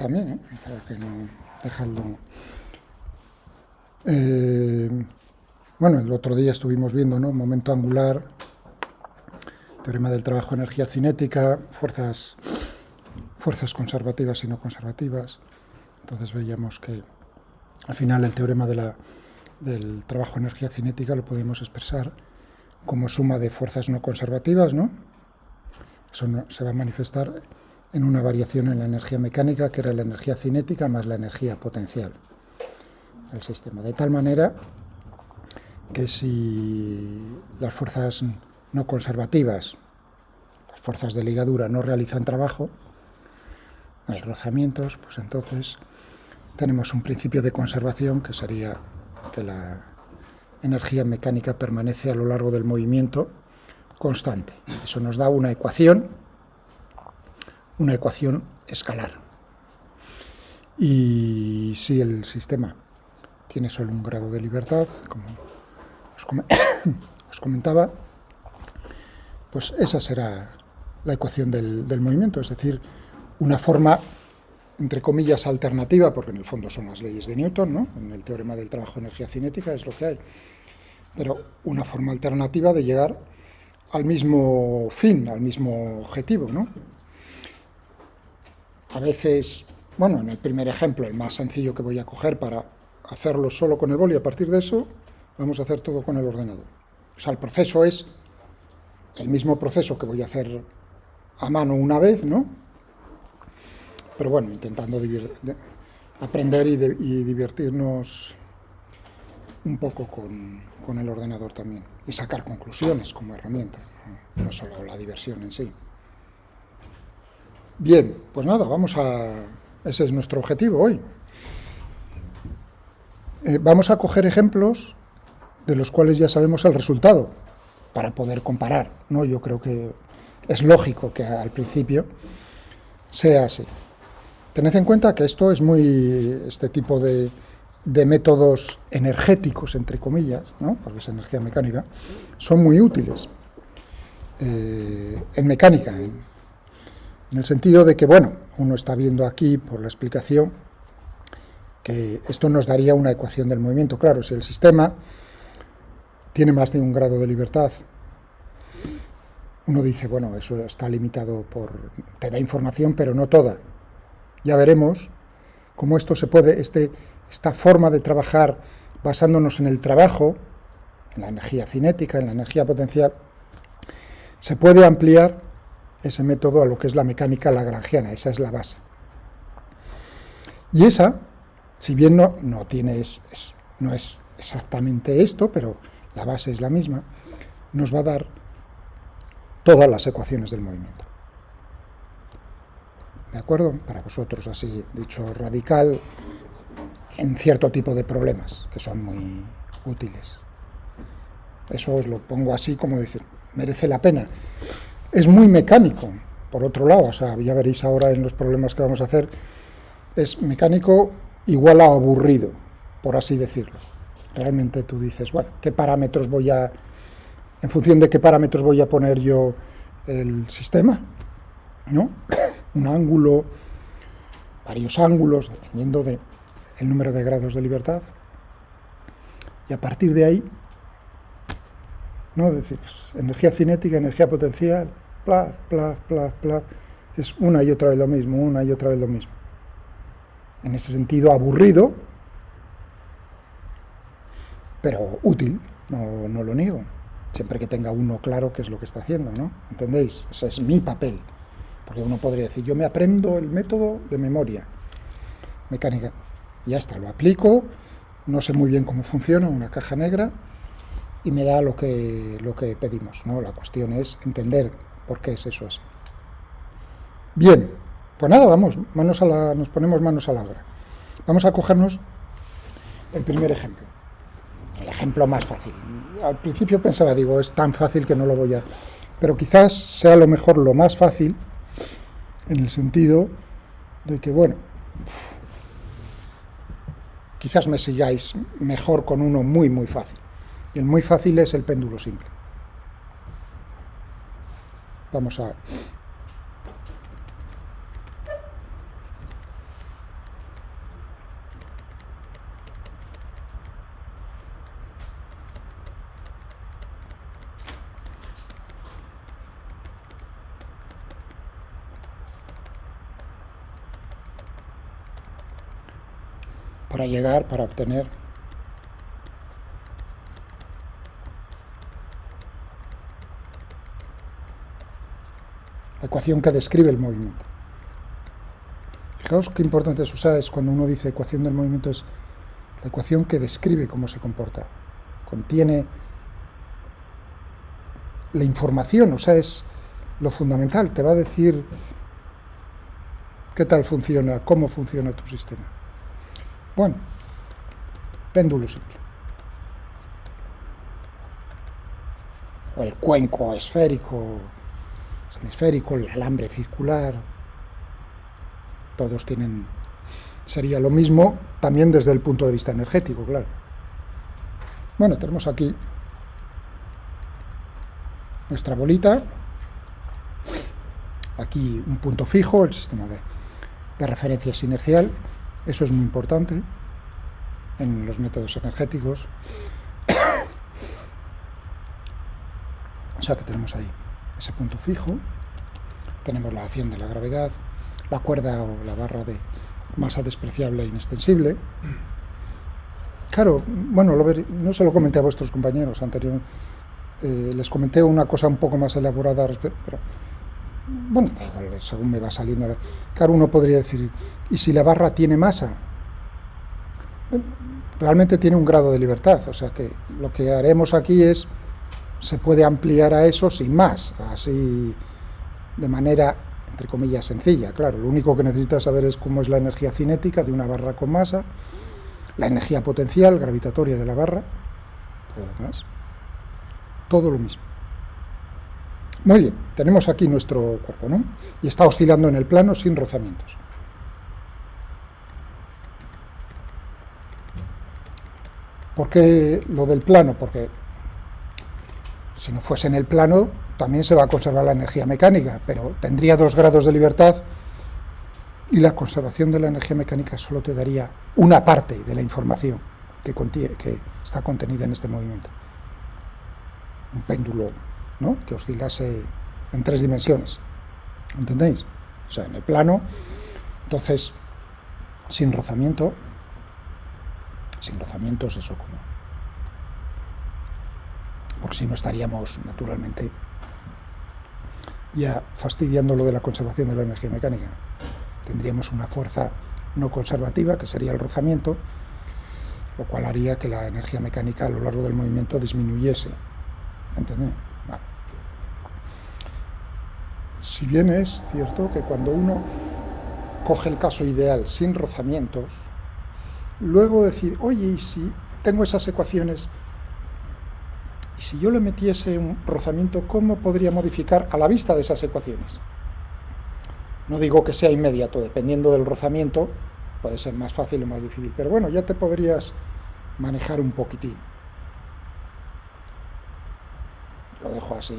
también, para que no dejarlo. Bueno, el otro día estuvimos viendo, ¿no? Momento angular, teorema del trabajo, energía cinética, fuerzas conservativas y no conservativas. Entonces veíamos que al final el teorema del trabajo, energía cinética lo podemos expresar como suma de fuerzas no conservativas, ¿no? Eso se va a manifestar en una variación en la energía mecánica, que era la energía cinética más la energía potencial del sistema. De tal manera que si las fuerzas no conservativas, las fuerzas de ligadura, no realizan trabajo, no hay rozamientos, pues entonces tenemos un principio de conservación que sería que la energía mecánica permanece a lo largo del movimiento constante. Eso nos da una ecuación escalar. Y si el sistema tiene solo un grado de libertad, como os comentaba, pues esa será la ecuación del movimiento, es decir, una forma, entre comillas, alternativa, porque en el fondo son las leyes de Newton, ¿no? En el teorema del trabajo, energía cinética es lo que hay, pero una forma alternativa de llegar al mismo fin, al mismo objetivo, ¿no? A veces, bueno, en el primer ejemplo, el más sencillo que voy a coger para hacerlo solo con el boli, a partir de eso vamos a hacer todo con el ordenador. O sea, el proceso es el mismo proceso que voy a hacer a mano una vez, ¿no? Pero bueno, intentando aprender y divertirnos un poco con el ordenador también. Y sacar conclusiones como herramienta, no solo la diversión en sí. Bien, pues nada, ese es nuestro objetivo hoy. Vamos a coger ejemplos de los cuales ya sabemos el resultado, para poder comparar, ¿no? Yo creo que es lógico que al principio sea así. Tened en cuenta que este tipo de métodos energéticos, entre comillas, ¿no? Porque es energía mecánica, son muy útiles en mecánica, en el sentido de que, bueno, uno está viendo aquí, por la explicación, que esto nos daría una ecuación del movimiento. Claro, si el sistema tiene más de un grado de libertad, uno dice, bueno, eso está limitado te da información, pero no toda. Ya veremos cómo esto se puede, esta forma de trabajar basándonos en el trabajo, en la energía cinética, en la energía potencial, se puede ampliar ese método a lo que es la mecánica lagrangiana. Esa es la base. Y esa, si bien no es exactamente esto, pero la base es la misma, nos va a dar todas las ecuaciones del movimiento. ¿De acuerdo? Para vosotros, así dicho radical, en cierto tipo de problemas que son muy útiles. Eso os lo pongo así como decir, merece la pena. Es muy mecánico, por otro lado, o sea, ya veréis ahora en los problemas que vamos a hacer, es mecánico igual a aburrido, por así decirlo. Realmente tú dices, bueno, en función de qué parámetros voy a poner yo el sistema, ¿no? Un ángulo, varios ángulos, dependiendo del número de grados de libertad, y a partir de ahí, ¿no? Es decir, pues, energía cinética, energía potencial, bla, bla, bla, bla, es una y otra vez lo mismo, una y otra vez lo mismo. En ese sentido, aburrido, pero útil, no lo niego, siempre que tenga uno claro qué es lo que está haciendo, ¿no? ¿Entendéis? Ese es mi papel. Porque uno podría decir, yo me aprendo el método de memoria mecánica, y ya está, lo aplico, no sé muy bien cómo funciona una caja negra, y me da lo que pedimos, ¿no? La cuestión es entender por qué es eso así. Bien, pues nada, nos ponemos manos a la obra. Vamos a cogernos el primer ejemplo, el ejemplo más fácil. Al principio pensaba, es tan fácil que no lo voy a... Pero quizás sea a lo mejor lo más fácil, en el sentido de que, bueno, quizás me sigáis mejor con uno muy, muy fácil. Y el muy fácil es el péndulo simple. Vamos a para obtener la ecuación que describe el movimiento. Fijaos qué importante es usar, es cuando uno dice ecuación del movimiento, es la ecuación que describe cómo se comporta. Contiene la información, o sea, es lo fundamental, te va a decir qué tal funciona, cómo funciona tu sistema. Bueno, péndulo simple. O el cuenco esférico, semisférico, el alambre circular, todos tienen, sería lo mismo también desde el punto de vista energético, claro. Bueno, tenemos aquí nuestra bolita, aquí un punto fijo, el sistema de referencia es inercial, eso es muy importante en los métodos energéticos. O sea que tenemos ahí ese punto fijo, tenemos la acción de la gravedad, la cuerda o la barra de masa despreciable e inextensible. Claro, bueno, no se lo comenté a vuestros compañeros anteriormente, les comenté una cosa un poco más elaborada, pero bueno, según me va saliendo, claro, uno podría decir, ¿y si la barra tiene masa? Realmente tiene un grado de libertad, o sea que lo que haremos aquí es, se puede ampliar a eso sin más, así de manera, entre comillas, sencilla. Claro, lo único que necesitas saber es cómo es la energía cinética de una barra con masa, la energía potencial gravitatoria de la barra, por lo demás, todo lo mismo. Muy bien, tenemos aquí nuestro cuerpo, ¿no? Y está oscilando en el plano sin rozamientos. ¿Por qué lo del plano? Porque si no fuese en el plano, también se va a conservar la energía mecánica, pero tendría 2 grados de libertad y la conservación de la energía mecánica solo te daría una parte de la información que está contenida en este movimiento. Un péndulo, ¿no?, que oscilase en 3 dimensiones. ¿Entendéis? O sea, en el plano, entonces, sin rozamientos, eso como... Porque si no estaríamos, naturalmente, ya fastidiando lo de la conservación de la energía mecánica. Tendríamos una fuerza no conservativa, que sería el rozamiento, lo cual haría que la energía mecánica a lo largo del movimiento disminuyese. ¿Entendéis? Vale. Si bien es cierto que cuando uno coge el caso ideal sin rozamientos, luego decir, oye, y si tengo esas ecuaciones, y si yo le metiese un rozamiento, ¿cómo podría modificar a la vista de esas ecuaciones? No digo que sea inmediato, dependiendo del rozamiento, puede ser más fácil o más difícil, pero bueno, ya te podrías manejar un poquitín. Lo dejo así,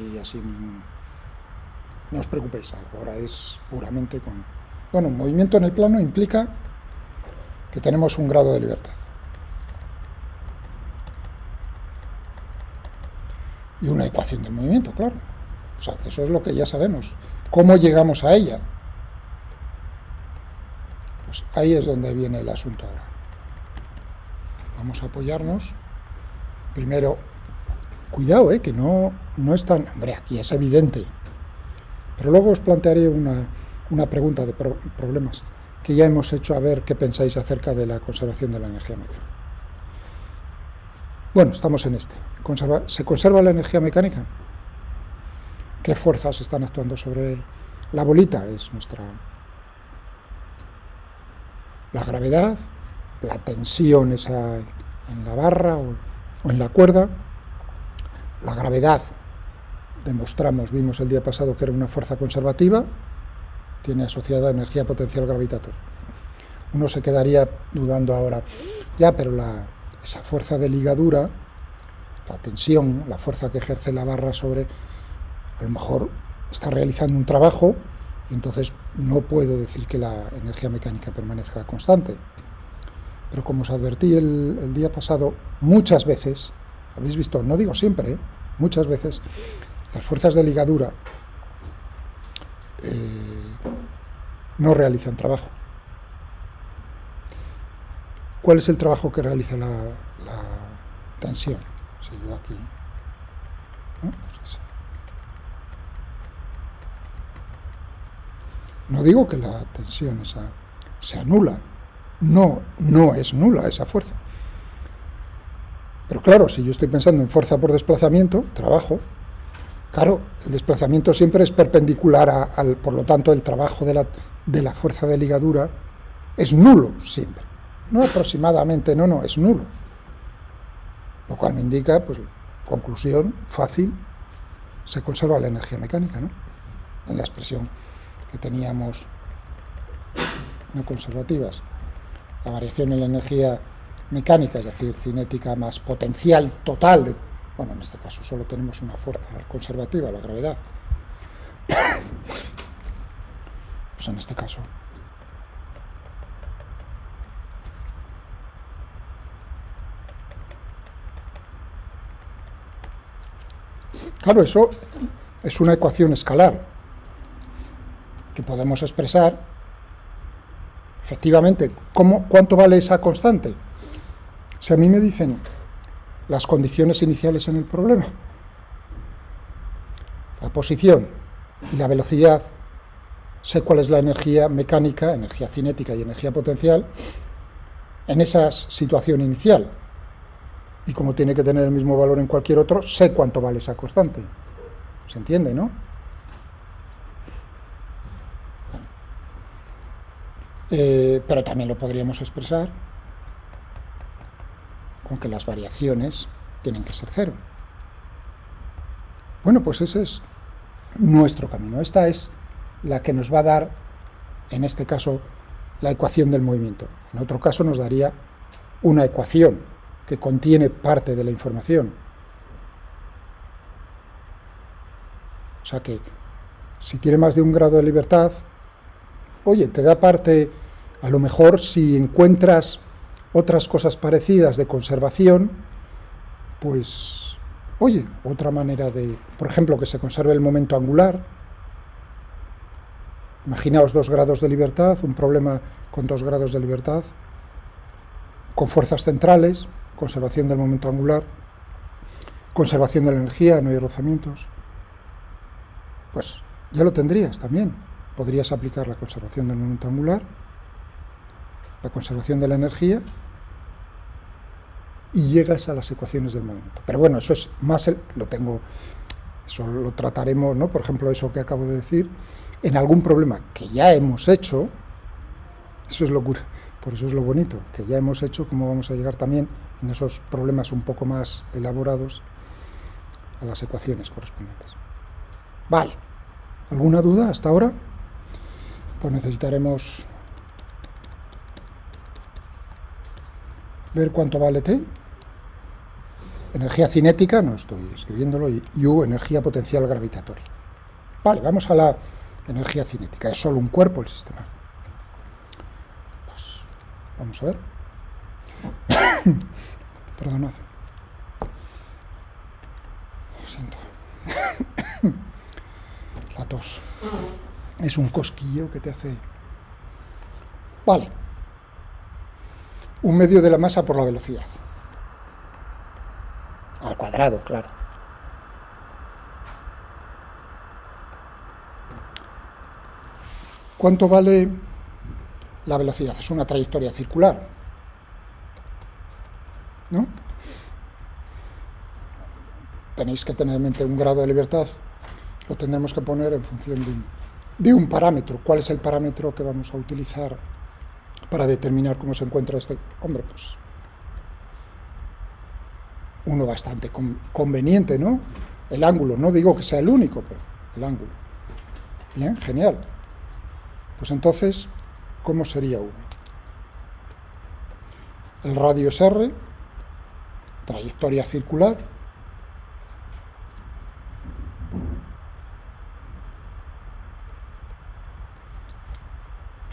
no os preocupéis, ahora es puramente con... Bueno, un movimiento en el plano implica que tenemos un grado de libertad. Y una ecuación del movimiento, claro. O sea, que eso es lo que ya sabemos. ¿Cómo llegamos a ella? Pues ahí es donde viene el asunto ahora. Vamos a apoyarnos. Primero, cuidado, que no es tan... Hombre, aquí es evidente. Pero luego os plantearé una pregunta de problemas que ya hemos hecho, a ver qué pensáis acerca de la conservación de la energía mecánica. Bueno, estamos en este. ¿Se conserva la energía mecánica? ¿Qué fuerzas están actuando sobre la bolita? Es la gravedad, la tensión esa en la barra o en la cuerda. La gravedad, vimos el día pasado que era una fuerza conservativa, tiene asociada energía potencial gravitatoria. Uno se quedaría dudando ahora, ya, pero esa fuerza de ligadura, la tensión, la fuerza que ejerce la barra sobre, a lo mejor está realizando un trabajo y entonces no puedo decir que la energía mecánica permanezca constante. Pero como os advertí el día pasado, muchas veces, habéis visto, no digo siempre, muchas veces, las fuerzas de ligadura no realizan trabajo. ¿Cuál es el trabajo que realiza la tensión? Si yo aquí, ¿no? Pues ese. No digo que la tensión esa sea nula, no es nula esa fuerza. Pero claro, si yo estoy pensando en fuerza por desplazamiento, trabajo, claro, el desplazamiento siempre es perpendicular por lo tanto el trabajo de la fuerza de ligadura es nulo siempre. No aproximadamente, no, es nulo. Lo cual me indica, pues, conclusión fácil, se conserva la energía mecánica, ¿no? En la expresión que teníamos no conservativas. La variación en la energía mecánica, es decir, cinética más potencial total, bueno, en este caso solo tenemos una fuerza conservativa, la gravedad. Pues en este caso claro, eso es una ecuación escalar que podemos expresar efectivamente. ¿Cuánto vale esa constante? Si a mí me dicen las condiciones iniciales en el problema, la posición y la velocidad, sé cuál es la energía mecánica, energía cinética y energía potencial en esa situación inicial. Y como tiene que tener el mismo valor en cualquier otro, sé cuánto vale esa constante. ¿Se entiende, no? Pero también lo podríamos expresar con que las variaciones tienen que ser cero. Bueno, pues ese es nuestro camino. Esta es la que nos va a dar, en este caso, la ecuación del movimiento. En otro caso nos daría una ecuación que contiene parte de la información. O sea que, si tiene más de un grado de libertad, oye, te da parte, a lo mejor si encuentras otras cosas parecidas de conservación, pues, oye, otra manera de, por ejemplo, que se conserve el momento angular. Imaginaos 2 grados de libertad, un problema con 2 grados de libertad, con fuerzas centrales, conservación del momento angular, conservación de la energía, no hay rozamientos. Pues ya lo tendrías también. Podrías aplicar la conservación del momento angular, la conservación de la energía, y llegas a las ecuaciones del movimiento. Pero bueno, eso es más, eso lo trataremos, ¿no? Por ejemplo, eso que acabo de decir, en algún problema que ya hemos hecho, eso es locura, por eso es lo bonito, que ya hemos hecho, cómo vamos a llegar también en esos problemas un poco más elaborados a las ecuaciones correspondientes. Vale, ¿alguna duda hasta ahora? Pues necesitaremos ver cuánto vale T. Energía cinética, no estoy escribiéndolo, y U, energía potencial gravitatoria. Vale, vamos a la energía cinética. Es solo un cuerpo el sistema. Pues vamos a ver. Perdonad. Lo siento. La tos. Es un cosquilleo que te hace... Vale. Un medio de la masa por la velocidad. Al cuadrado, claro. ¿Cuánto vale la velocidad? Es una trayectoria circular, ¿no? Tenéis que tener en mente un grado de libertad. Lo tendremos que poner en función de un parámetro. ¿Cuál es el parámetro que vamos a utilizar para determinar cómo se encuentra este hombre? Pues uno bastante conveniente, ¿no? El ángulo, no digo que sea el único, pero el ángulo. Bien, genial. Pues entonces, ¿cómo sería V? El radio es R, trayectoria circular,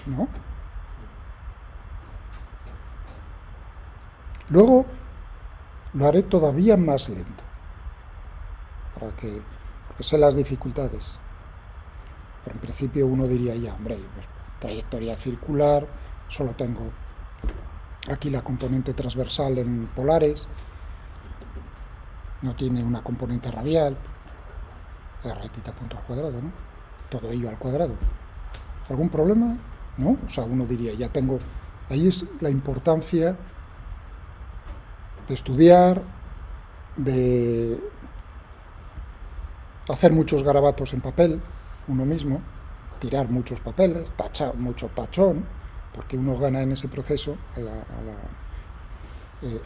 ¿no? Luego lo haré todavía más lento, porque sé las dificultades. Pero en principio uno diría ya, hombre, pues, trayectoria circular, solo tengo Aquí la componente transversal en polares, no tiene una componente radial, r θ punto al cuadrado, ¿no? Todo ello al cuadrado. ¿Algún problema? ¿No? O sea, uno diría, ya tengo... Ahí es la importancia de estudiar, de hacer muchos garabatos en papel, uno mismo, tirar muchos papeles, tachar mucho tachón, porque uno gana en ese proceso a la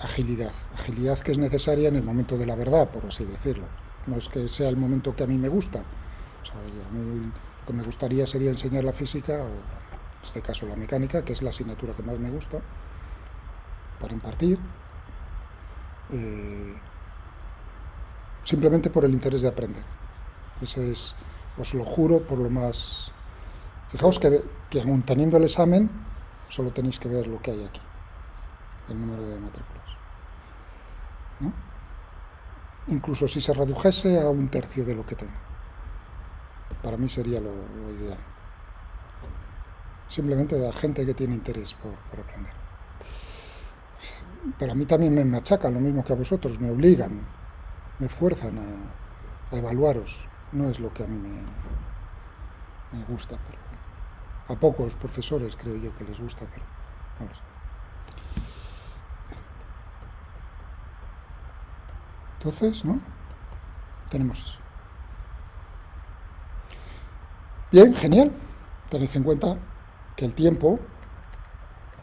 agilidad que es necesaria en el momento de la verdad, por así decirlo. No es que sea el momento que a mí me gusta. O sea, a mí lo que me gustaría sería enseñar la física, o en este caso la mecánica, que es la asignatura que más me gusta, para impartir, simplemente por el interés de aprender. Ese es, os lo juro, por lo más... Fijaos que aún teniendo el examen, solo tenéis que ver lo que hay aquí, el número de matrículas, ¿no? Incluso si se redujese a 1/3 de lo que tengo, para mí sería lo ideal. Simplemente la gente que tiene interés por aprender. Pero a mí también me machacan, lo mismo que a vosotros, me obligan, me fuerzan a evaluaros. No es lo que a mí me gusta, pero bueno. A pocos profesores creo yo que les gusta, pero no lo sé. Entonces, ¿no? Tenemos eso. Bien, genial. Tened en cuenta que el tiempo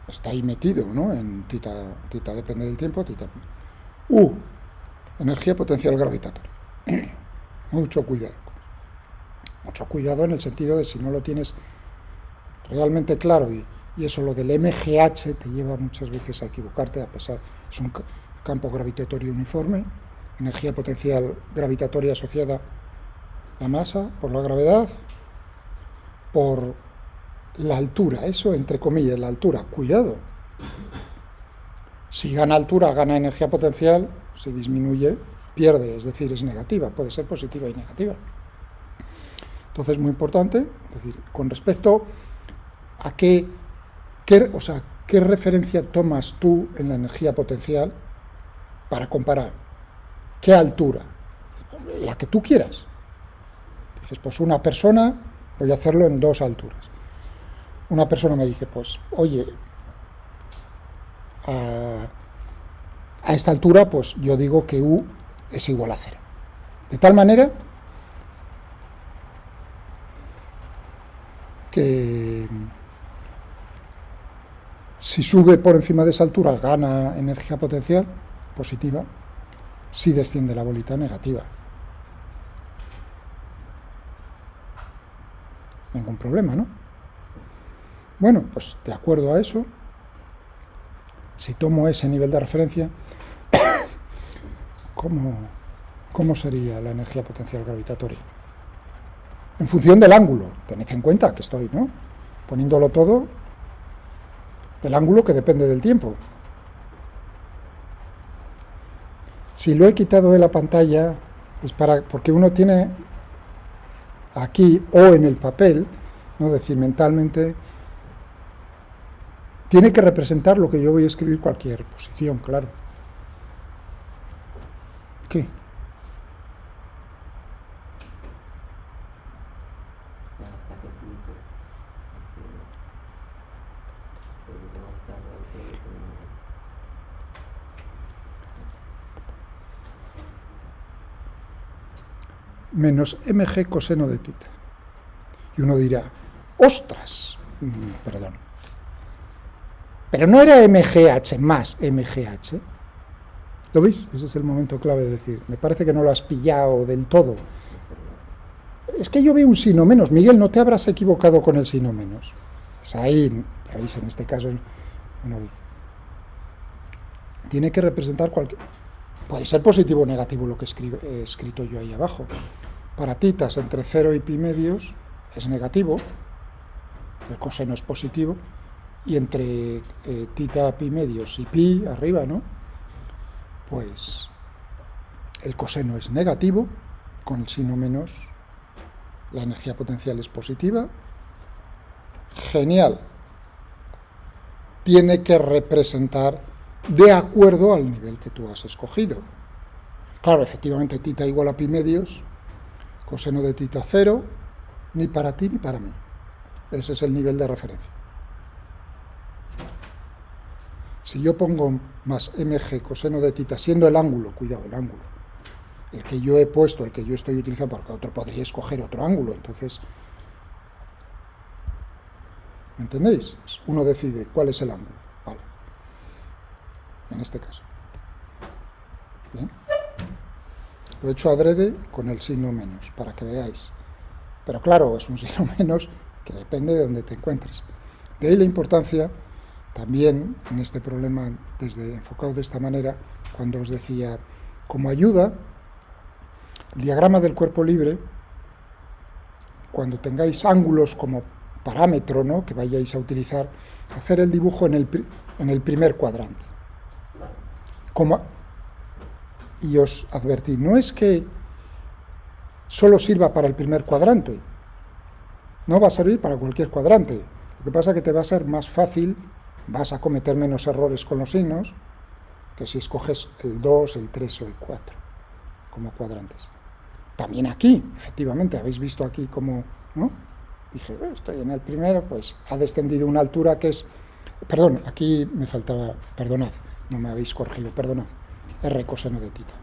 está ahí metido, ¿no? En tita depende del tiempo, tita. Energía potencial gravitatoria. Mucho cuidado. Mucho cuidado en el sentido de si no lo tienes realmente claro, y eso lo del MGH te lleva muchas veces a equivocarte, a pesar, es un campo gravitatorio uniforme, energía potencial gravitatoria asociada a la masa por la gravedad, por la altura, eso entre comillas, la altura, cuidado. Si gana altura, gana energía potencial, si disminuye, pierde, es decir, es negativa, puede ser positiva y negativa. Entonces, muy importante, es decir, con respecto a qué referencia tomas tú en la energía potencial para comparar, qué altura, la que tú quieras. Dices, pues una persona, voy a hacerlo en 2 alturas. Una persona me dice, pues, oye, a esta altura, pues yo digo que U es igual a 0. De tal manera que si sube por encima de esa altura gana energía potencial positiva, si desciende la bolita negativa. Ningún problema, ¿no? Bueno, pues de acuerdo a eso, si tomo ese nivel de referencia, ¿cómo sería la energía potencial gravitatoria? En función del ángulo, tened en cuenta que estoy, ¿no?, poniéndolo todo del ángulo que depende del tiempo. Si lo he quitado de la pantalla es porque uno tiene aquí o en el papel, ¿no?, es decir, mentalmente tiene que representar lo que yo voy a escribir, cualquier posición, claro. ¿Qué? Menos mg coseno de tita. Y uno dirá, ¡ostras! Perdón. Pero no era MGH más MGH. ¿Lo veis? Ese es el momento clave de decir, me parece que no lo has pillado del todo. Es que yo veo un sino menos. Miguel, no te habrás equivocado con el sino menos. Es ahí, ya veis, en este caso uno dice. Tiene que representar cualquier... Puede ser positivo o negativo lo que he escrito yo ahí abajo. Para titas entre 0 y pi medios es negativo, el coseno es positivo, y entre tita pi medios y pi arriba, ¿no?, pues el coseno es negativo, con el sino menos la energía potencial es positiva. Genial. tiene que representar de acuerdo al nivel que tú has escogido. Claro, efectivamente, tita igual a pi medios, coseno de tita 0, ni para ti ni para mí. Ese es el nivel de referencia. Si yo pongo más mg coseno de tita, siendo el ángulo, cuidado, el ángulo, el que yo he puesto, el que yo estoy utilizando, porque otro podría escoger otro ángulo, entonces, ¿me entendéis? Uno decide cuál es el ángulo, vale, en este caso. Bien. Lo he hecho adrede con el signo menos, para que veáis. Pero claro, es un signo menos que depende de donde te encuentres. De ahí la importancia, también en este problema, enfocado de esta manera, cuando os decía, como ayuda, el diagrama del cuerpo libre, cuando tengáis ángulos como parámetro, ¿no?, que vayáis a utilizar, hacer el dibujo en el primer cuadrante. Y os advertí, no es que solo sirva para el primer cuadrante, no va a servir para cualquier cuadrante. Lo que pasa es que te va a ser más fácil, vas a cometer menos errores con los signos, que si escoges el 2, el 3 o el 4 como cuadrantes. También aquí, efectivamente, habéis visto aquí como, ¿no? Dije, bueno, estoy en el primero, pues ha descendido una altura que es, perdón, aquí me faltaba, perdonad, no me habéis corregido, perdonad, R coseno de tita.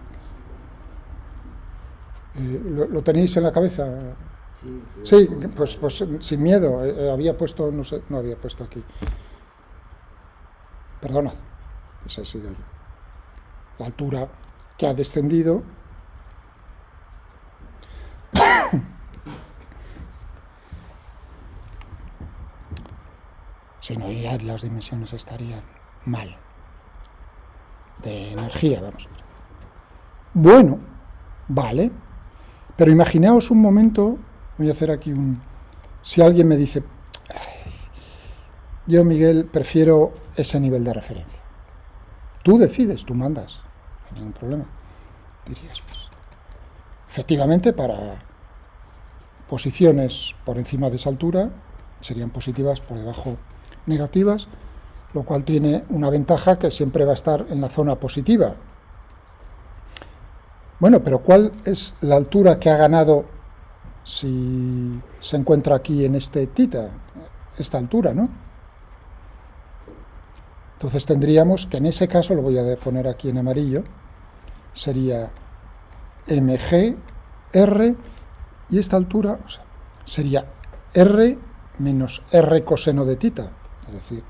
¿Lo tenéis en la cabeza? Sí, pues sin miedo, había puesto, no sé, no había puesto aquí. Perdonad, ese he sido yo. La altura que ha descendido. Si no, ya las dimensiones estarían mal. De energía, vamos a ver. Bueno, vale. Pero imaginaos un momento, voy a hacer aquí si alguien me dice, yo, Miguel, prefiero ese nivel de referencia. Tú decides, tú mandas, no hay ningún problema. Dirías, pues, efectivamente, para posiciones por encima de esa altura, serían positivas, por debajo negativas, lo cual tiene una ventaja que siempre va a estar en la zona positiva. Bueno, pero ¿cuál es la altura que ha ganado si se encuentra aquí en este tita? Esta altura, ¿no? Entonces tendríamos que en ese caso, lo voy a poner aquí en amarillo, sería mg, r, y esta altura, o sea, sería r menos r coseno de tita, es decir,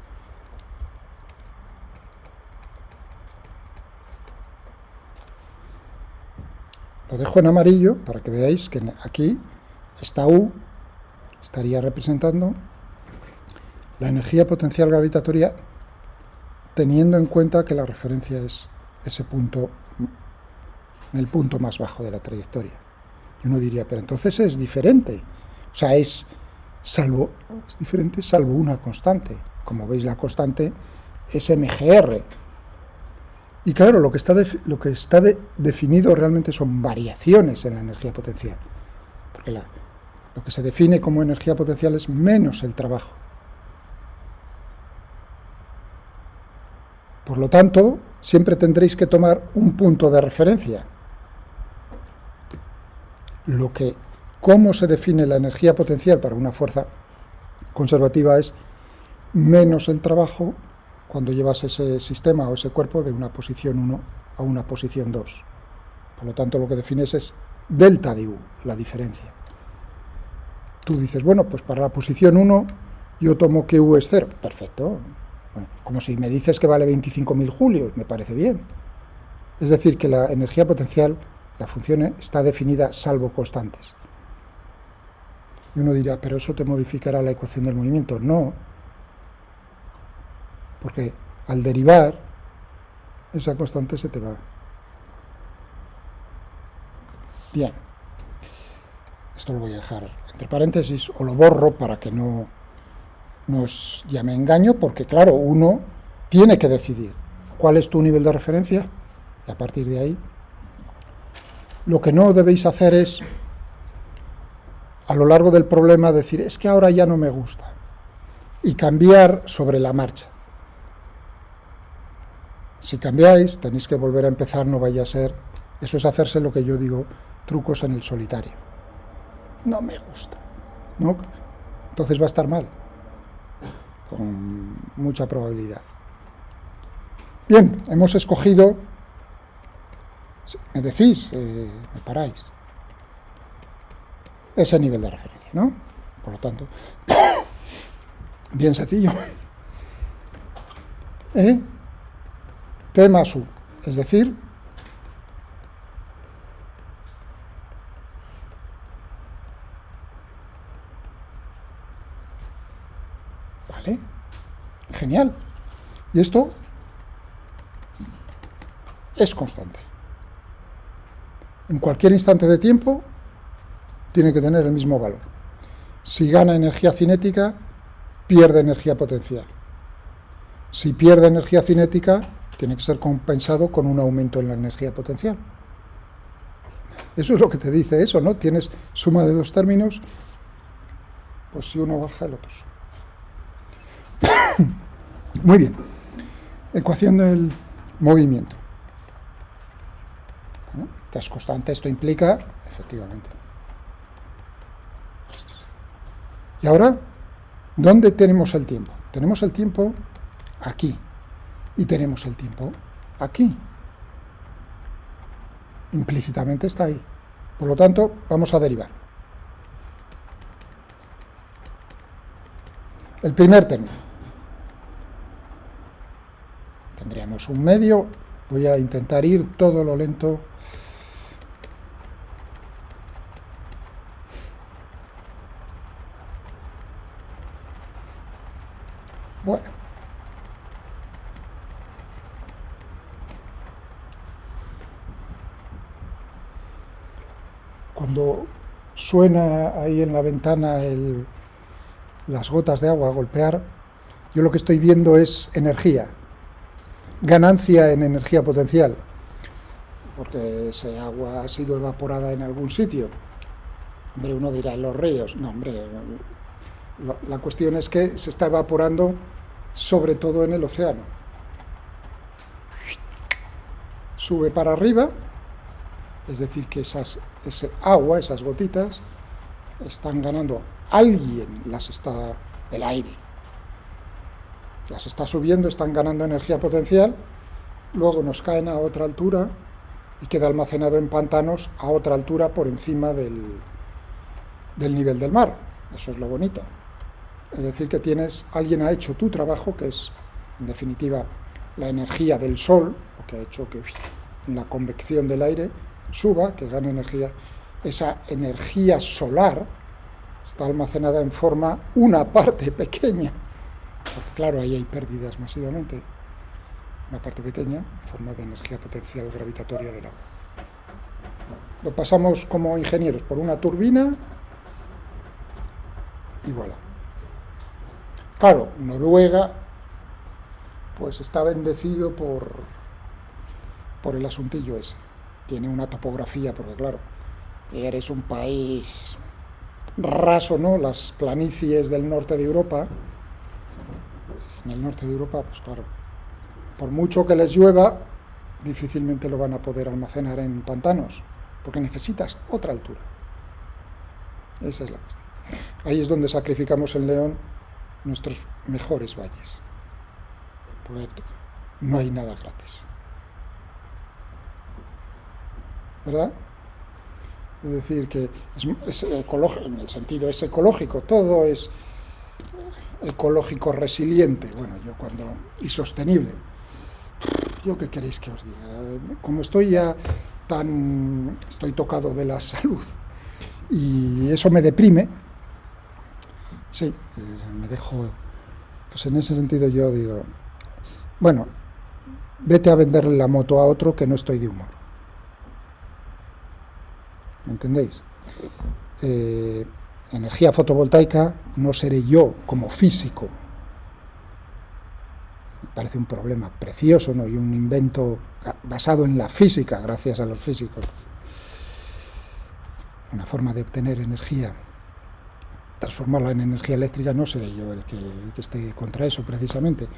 lo dejo en amarillo para que veáis que aquí esta U estaría representando la energía potencial gravitatoria, teniendo en cuenta que la referencia es ese punto, en el punto más bajo de la trayectoria. Y uno diría, pero entonces es diferente, o sea, es diferente salvo una constante. Como veis, la constante es mgr. Y claro, lo que está definido realmente son variaciones en la energía potencial, porque lo que se define como energía potencial es menos el trabajo. Por lo tanto, siempre tendréis que tomar un punto de referencia. Cómo se define la energía potencial para una fuerza conservativa es menos el trabajo cuando llevas ese sistema o ese cuerpo de una posición 1 a una posición 2. Por lo tanto, lo que defines es delta de U, la diferencia. Tú dices, bueno, pues para la posición 1 yo tomo que U es 0. Perfecto. Bueno, como si me dices que vale 25.000 julios, me parece bien. Es decir, que la energía potencial, la función está definida salvo constantes. Y uno dirá, pero eso te modificará la ecuación del movimiento. No, porque al derivar, esa constante se te va. Bien, esto lo voy a dejar entre paréntesis o lo borro para que no os llame engaño, porque claro, uno tiene que decidir cuál es tu nivel de referencia y a partir de ahí lo que no debéis hacer es a lo largo del problema decir, es que ahora ya no me gusta y cambiar sobre la marcha. Si cambiáis, tenéis que volver a empezar, no vaya a ser... Eso es hacerse lo que yo digo, trucos en el solitario. No me gusta, ¿no? Entonces va a estar mal, con mucha probabilidad. Bien, hemos escogido... Me decís, me paráis. Ese nivel de referencia, ¿no? Por lo tanto, bien sencillo. T más U, es decir, ¿vale? Genial. Y esto es constante. En cualquier instante de tiempo tiene que tener el mismo valor. Si gana energía cinética, pierde energía potencial. Si pierde energía cinética, tiene que ser compensado con un aumento en la energía potencial. Eso es lo que te dice eso, ¿no? Tienes suma de dos términos, pues si uno baja, el otro sube. Muy bien. Ecuación del movimiento. ¿No? Que es constante, esto implica, efectivamente. Y ahora, ¿dónde tenemos el tiempo? Tenemos el tiempo aquí y tenemos el tiempo aquí. Implícitamente está ahí. Por lo tanto, vamos a derivar. El primer término. Tendríamos un medio. Voy a intentar ir todo lo lento. Bueno. Cuando suena ahí en la ventana las gotas de agua golpear, yo lo que estoy viendo es energía, ganancia en energía potencial, porque ese agua ha sido evaporada en algún sitio. Hombre, uno dirá en los ríos. No, hombre, la cuestión es que se está evaporando sobre todo en el océano. Sube para arriba, es decir, que ese agua, esas gotitas, están ganando, alguien las está, el aire, las está subiendo, están ganando energía potencial, luego nos caen a otra altura y queda almacenado en pantanos a otra altura por encima del nivel del mar. Eso es lo bonito. Es decir, que alguien ha hecho tu trabajo, que es, en definitiva, la energía del sol, lo que ha hecho que la convección del aire suba, que gane energía. Esa energía solar está almacenada en forma una parte pequeña, porque claro, ahí hay pérdidas masivamente, una parte pequeña en forma de energía potencial gravitatoria del agua. Lo pasamos como ingenieros por una turbina y voilà. Claro, Noruega pues está bendecido por el asuntillo ese. Tiene una topografía, porque claro, eres un país raso, ¿no? Las planicies del norte de Europa, en el norte de Europa, pues claro, por mucho que les llueva, difícilmente lo van a poder almacenar en pantanos, porque necesitas otra altura. Esa es la cuestión. Ahí es donde sacrificamos en León nuestros mejores valles, porque no hay nada gratis, ¿verdad? Es decir, que es ecológico, en el sentido es ecológico, todo es ecológico resiliente, y sostenible. ¿Yo qué queréis que os diga? Como estoy tocado de la salud y eso me deprime, sí, me dejo, pues en ese sentido yo digo, bueno, vete a venderle la moto a otro que no estoy de humor. ¿Me entendéis? Energía fotovoltaica no seré yo como físico. Me parece un problema precioso, ¿no? Y un invento basado en la física, gracias a los físicos. Una forma de obtener energía, transformarla en energía eléctrica, no seré yo el que esté contra eso, precisamente.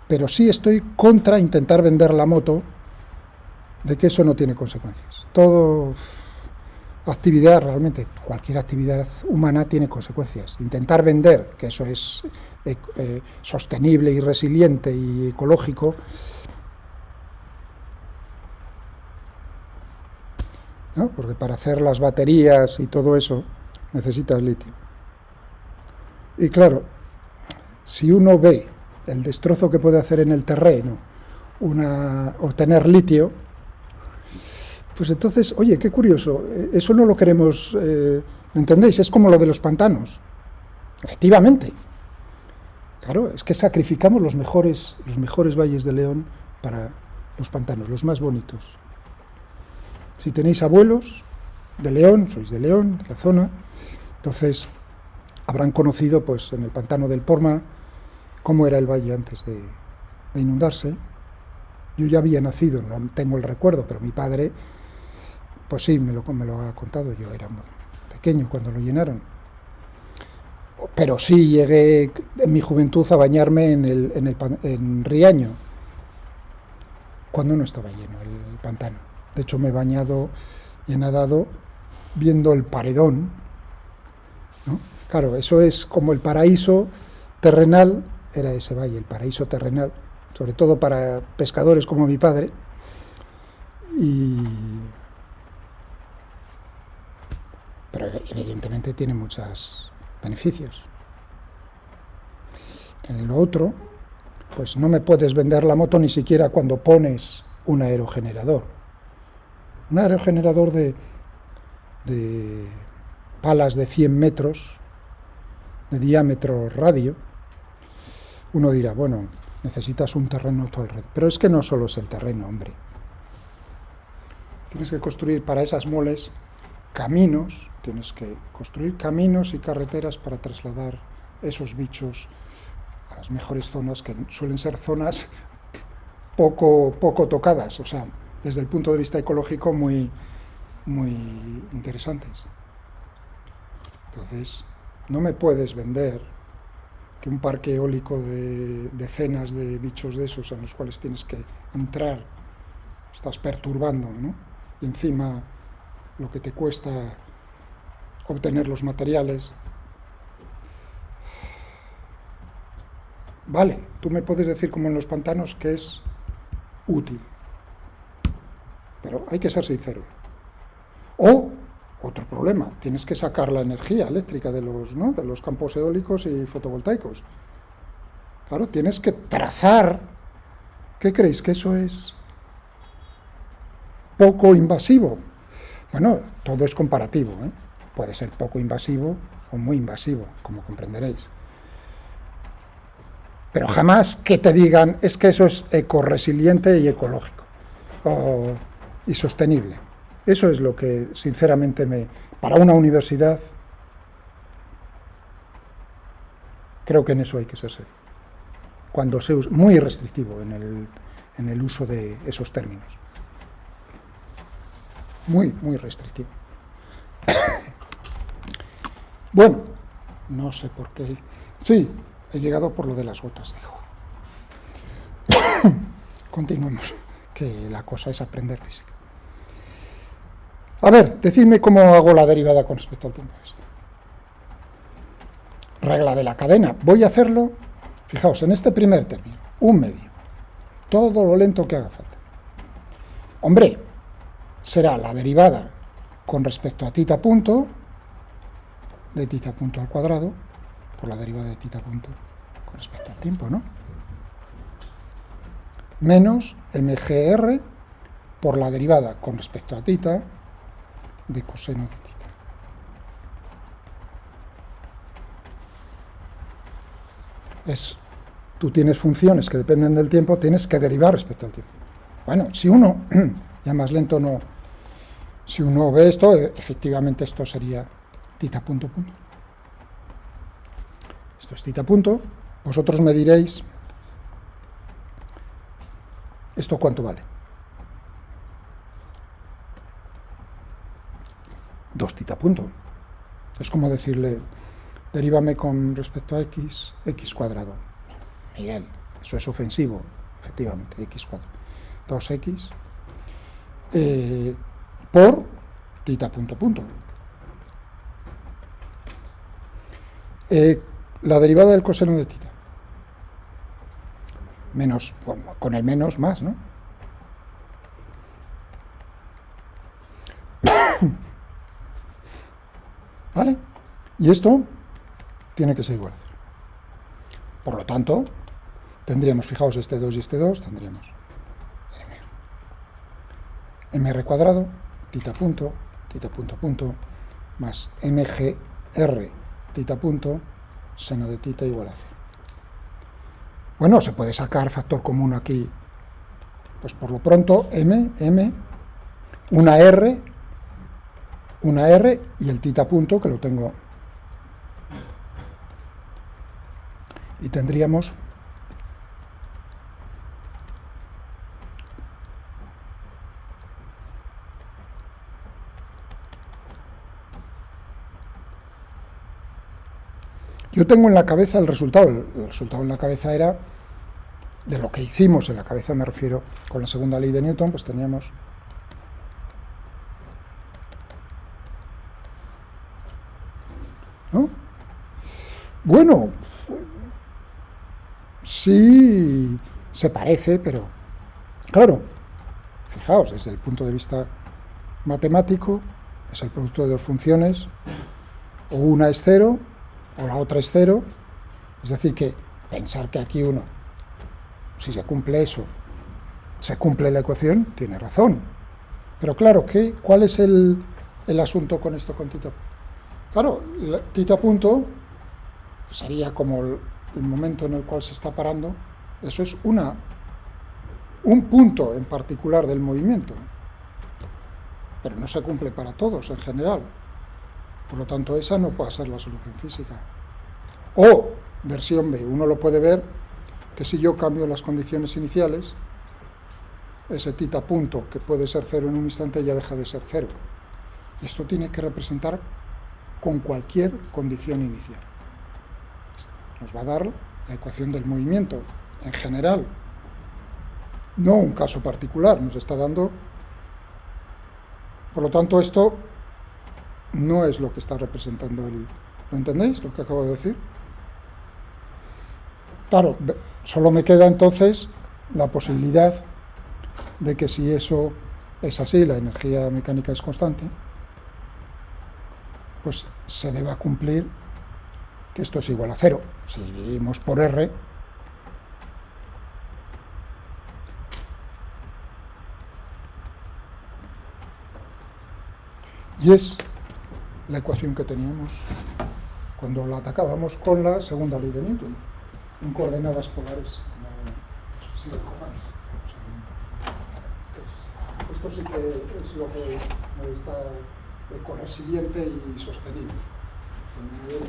pero sí estoy contra intentar vender la moto de que eso no tiene consecuencias. Todo actividad, realmente cualquier actividad humana tiene consecuencias. Intentar vender que eso es sostenible y resiliente y ecológico, ¿no? Porque para hacer las baterías y todo eso necesitas litio. Y claro, si uno ve el destrozo que puede hacer en el terreno obtener litio, pues entonces, oye, qué curioso, eso no lo queremos, ¿me entendéis? Es como lo de los pantanos. Efectivamente. Claro, es que sacrificamos los mejores valles de León para los pantanos, los más bonitos. Si tenéis abuelos de León, sois de León, de la zona, entonces habrán conocido, pues, en el pantano del Porma, cómo era el valle antes de inundarse. Yo ya había nacido, no tengo el recuerdo, pero mi padre, pues sí, me lo ha contado. Yo era muy pequeño cuando lo llenaron. Pero sí llegué en mi juventud a bañarme en Riaño, cuando no estaba lleno el pantano. De hecho, me he bañado y he nadado viendo el paredón, ¿no? Claro, eso es como el paraíso terrenal, era ese valle, el paraíso terrenal, sobre todo para pescadores como mi padre, pero evidentemente tiene muchos beneficios. En lo otro, pues no me puedes vender la moto ni siquiera cuando pones un aerogenerador. Un aerogenerador de palas de 100 metros de diámetro radio. Uno dirá, bueno, necesitas un terreno todo alrededor. Pero es que no solo es el terreno, hombre. Tienes que construir para esas moles caminos, tienes que construir caminos y carreteras para trasladar esos bichos a las mejores zonas, que suelen ser zonas poco tocadas, o sea, desde el punto de vista ecológico muy interesantes. Entonces, no me puedes vender que un parque eólico de decenas de bichos de esos en los cuales tienes que entrar, estás perturbando, ¿no? Y encima lo que te cuesta obtener los materiales. Vale, tú me puedes decir, como en los pantanos, que es útil, pero hay que ser sincero. O, otro problema, tienes que sacar la energía eléctrica de los campos eólicos y fotovoltaicos. Claro, tienes que trazar. ¿Qué creéis? ¿Que eso es poco invasivo? Bueno, todo es comparativo, ¿eh? Puede ser poco invasivo o muy invasivo, como comprenderéis. Pero jamás que te digan, es que eso es ecoresiliente y ecológico y sostenible. Eso es lo que, sinceramente, para una universidad, creo que en eso hay que ser serio. Cuando se usa, muy restrictivo en el uso de esos términos. Muy restrictivo. Bueno, no sé por qué. Sí, he llegado por lo de las gotas, dijo. Continuemos, que la cosa es aprender física. A ver, decidme cómo hago la derivada con respecto al tiempo. Regla de la cadena. Voy a hacerlo, fijaos, en este primer término, 1/2. Todo lo lento que haga falta. Hombre, será la derivada con respecto a θ punto, de θ punto al cuadrado, por la derivada de θ punto con respecto al tiempo, ¿no? Menos mgr por la derivada con respecto a θ de coseno de θ. Tú tienes funciones que dependen del tiempo, tienes que derivar respecto al tiempo. Bueno, si uno, ya más lento no, si uno ve esto, efectivamente esto sería θ punto. Esto es θ punto. Vosotros me diréis, ¿esto cuánto vale? 2θ punto. Es como decirle, derívame con respecto a x cuadrado. Miguel, Eso es ofensivo, efectivamente, x cuadrado. 2x por tita punto punto. La derivada del coseno de tita. Menos, bueno, con el menos más, ¿no? ¿Vale? Y esto tiene que ser igual a 0. Por lo tanto, tendríamos, fijaos, este 2 y este 2, tendríamos mr cuadrado, tita punto, más mgr, tita punto, seno de tita igual a 0. Bueno, se puede sacar factor común aquí. Pues por lo pronto, una R y el tita punto, que lo tengo. Y tendríamos yo tengo en la cabeza el resultado en la cabeza era de lo que hicimos en la cabeza, me refiero con la segunda ley de Newton, pues teníamos ¿no? Bueno, sí se parece, pero claro, fijaos, desde el punto de vista matemático, es el producto de dos funciones, o una es 0, o la otra es 0, es decir, que pensar que aquí uno, si se cumple eso, se cumple la ecuación, tiene razón. Pero claro, ¿cuál es el asunto con esto, con tita? Claro, tita punto sería como el momento en el cual se está parando, eso es un punto en particular del movimiento, pero no se cumple para todos en general. Por lo tanto, esa no puede ser la solución física. O, versión B, uno lo puede ver que si yo cambio las condiciones iniciales, ese tita punto, que puede ser 0 en un instante, ya deja de ser 0. Y esto tiene que representar con cualquier condición inicial. Nos va a dar la ecuación del movimiento en general, no un caso particular, nos está dando. Por lo tanto, esto no es lo que está representando ¿lo entendéis, lo que acabo de decir? Claro, solo me queda entonces la posibilidad de que si eso es así, la energía mecánica es constante, pues se deba cumplir que esto es igual a 0. Si dividimos por R, y es la ecuación que teníamos cuando la atacábamos con la segunda ley de Newton, en coordenadas polares. Si lo cojáis. Esto sí que es lo que está corresiliente y sostenible.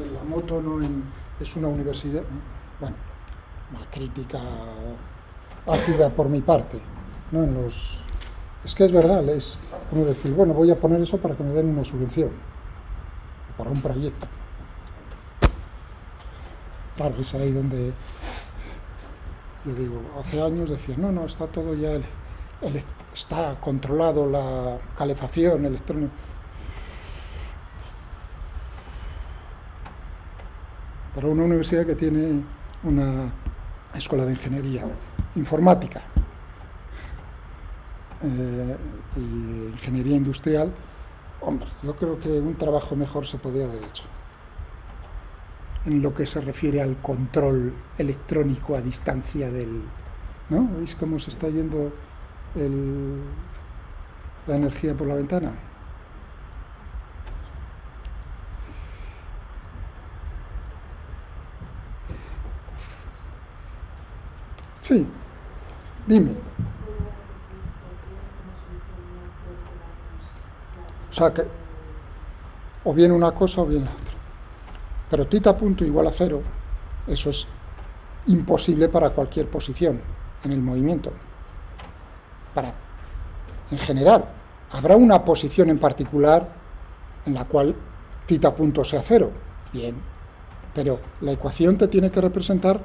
En la moto es una universidad, bueno, una crítica ácida por mi parte, ¿no? Es que es verdad, es como decir, bueno, voy a poner eso para que me den una subvención para un proyecto. Claro, es ahí donde yo digo, hace años decía, no, está todo ya, está controlado la calefacción electrónica. Para una universidad que tiene una escuela de ingeniería informática y ingeniería industrial, hombre, yo creo que un trabajo mejor se podría haber hecho en lo que se refiere al control electrónico a distancia ¿no? ¿Veis cómo se está yendo la energía por la ventana? Sí, dime. O sea que o bien una cosa o bien la otra. Pero tita punto igual a 0, eso es imposible para cualquier posición en el movimiento. En general, habrá una posición en particular en la cual tita punto sea 0, bien, pero la ecuación te tiene que representar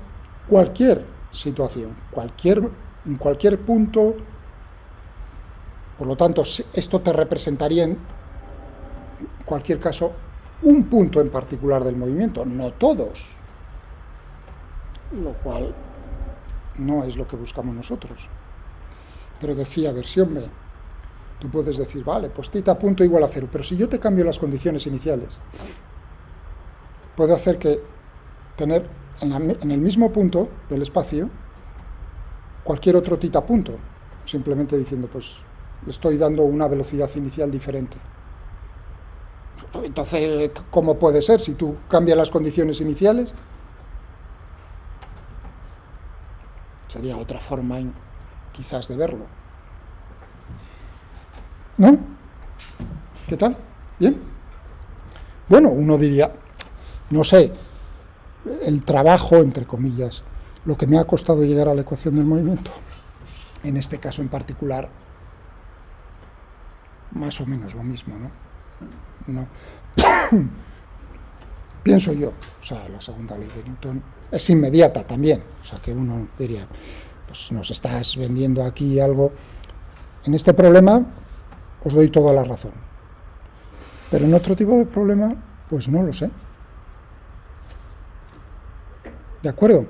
cualquier situación, en cualquier punto. Por lo tanto, esto te representaría en cualquier caso un punto en particular del movimiento, no todos, lo cual no es lo que buscamos nosotros. Pero decía versión B, tú puedes decir, vale, pues θ punto igual a 0, pero si yo te cambio las condiciones iniciales, puedo hacer que tener en el mismo punto del espacio cualquier otro θ punto, simplemente diciendo, pues le estoy dando una velocidad inicial diferente. Entonces, ¿cómo puede ser si tú cambias las condiciones iniciales? Sería otra forma quizás de verlo. ¿No? ¿Qué tal? ¿Bien? Bueno, uno diría, no sé, el trabajo, entre comillas, lo que me ha costado llegar a la ecuación del movimiento, en este caso en particular, más o menos lo mismo, ¿no? No. Pienso yo, o sea, la segunda ley de Newton es inmediata también, o sea, que uno diría, pues nos estás vendiendo aquí algo. En este problema os doy toda la razón, pero en otro tipo de problema, pues no lo sé. ¿De acuerdo?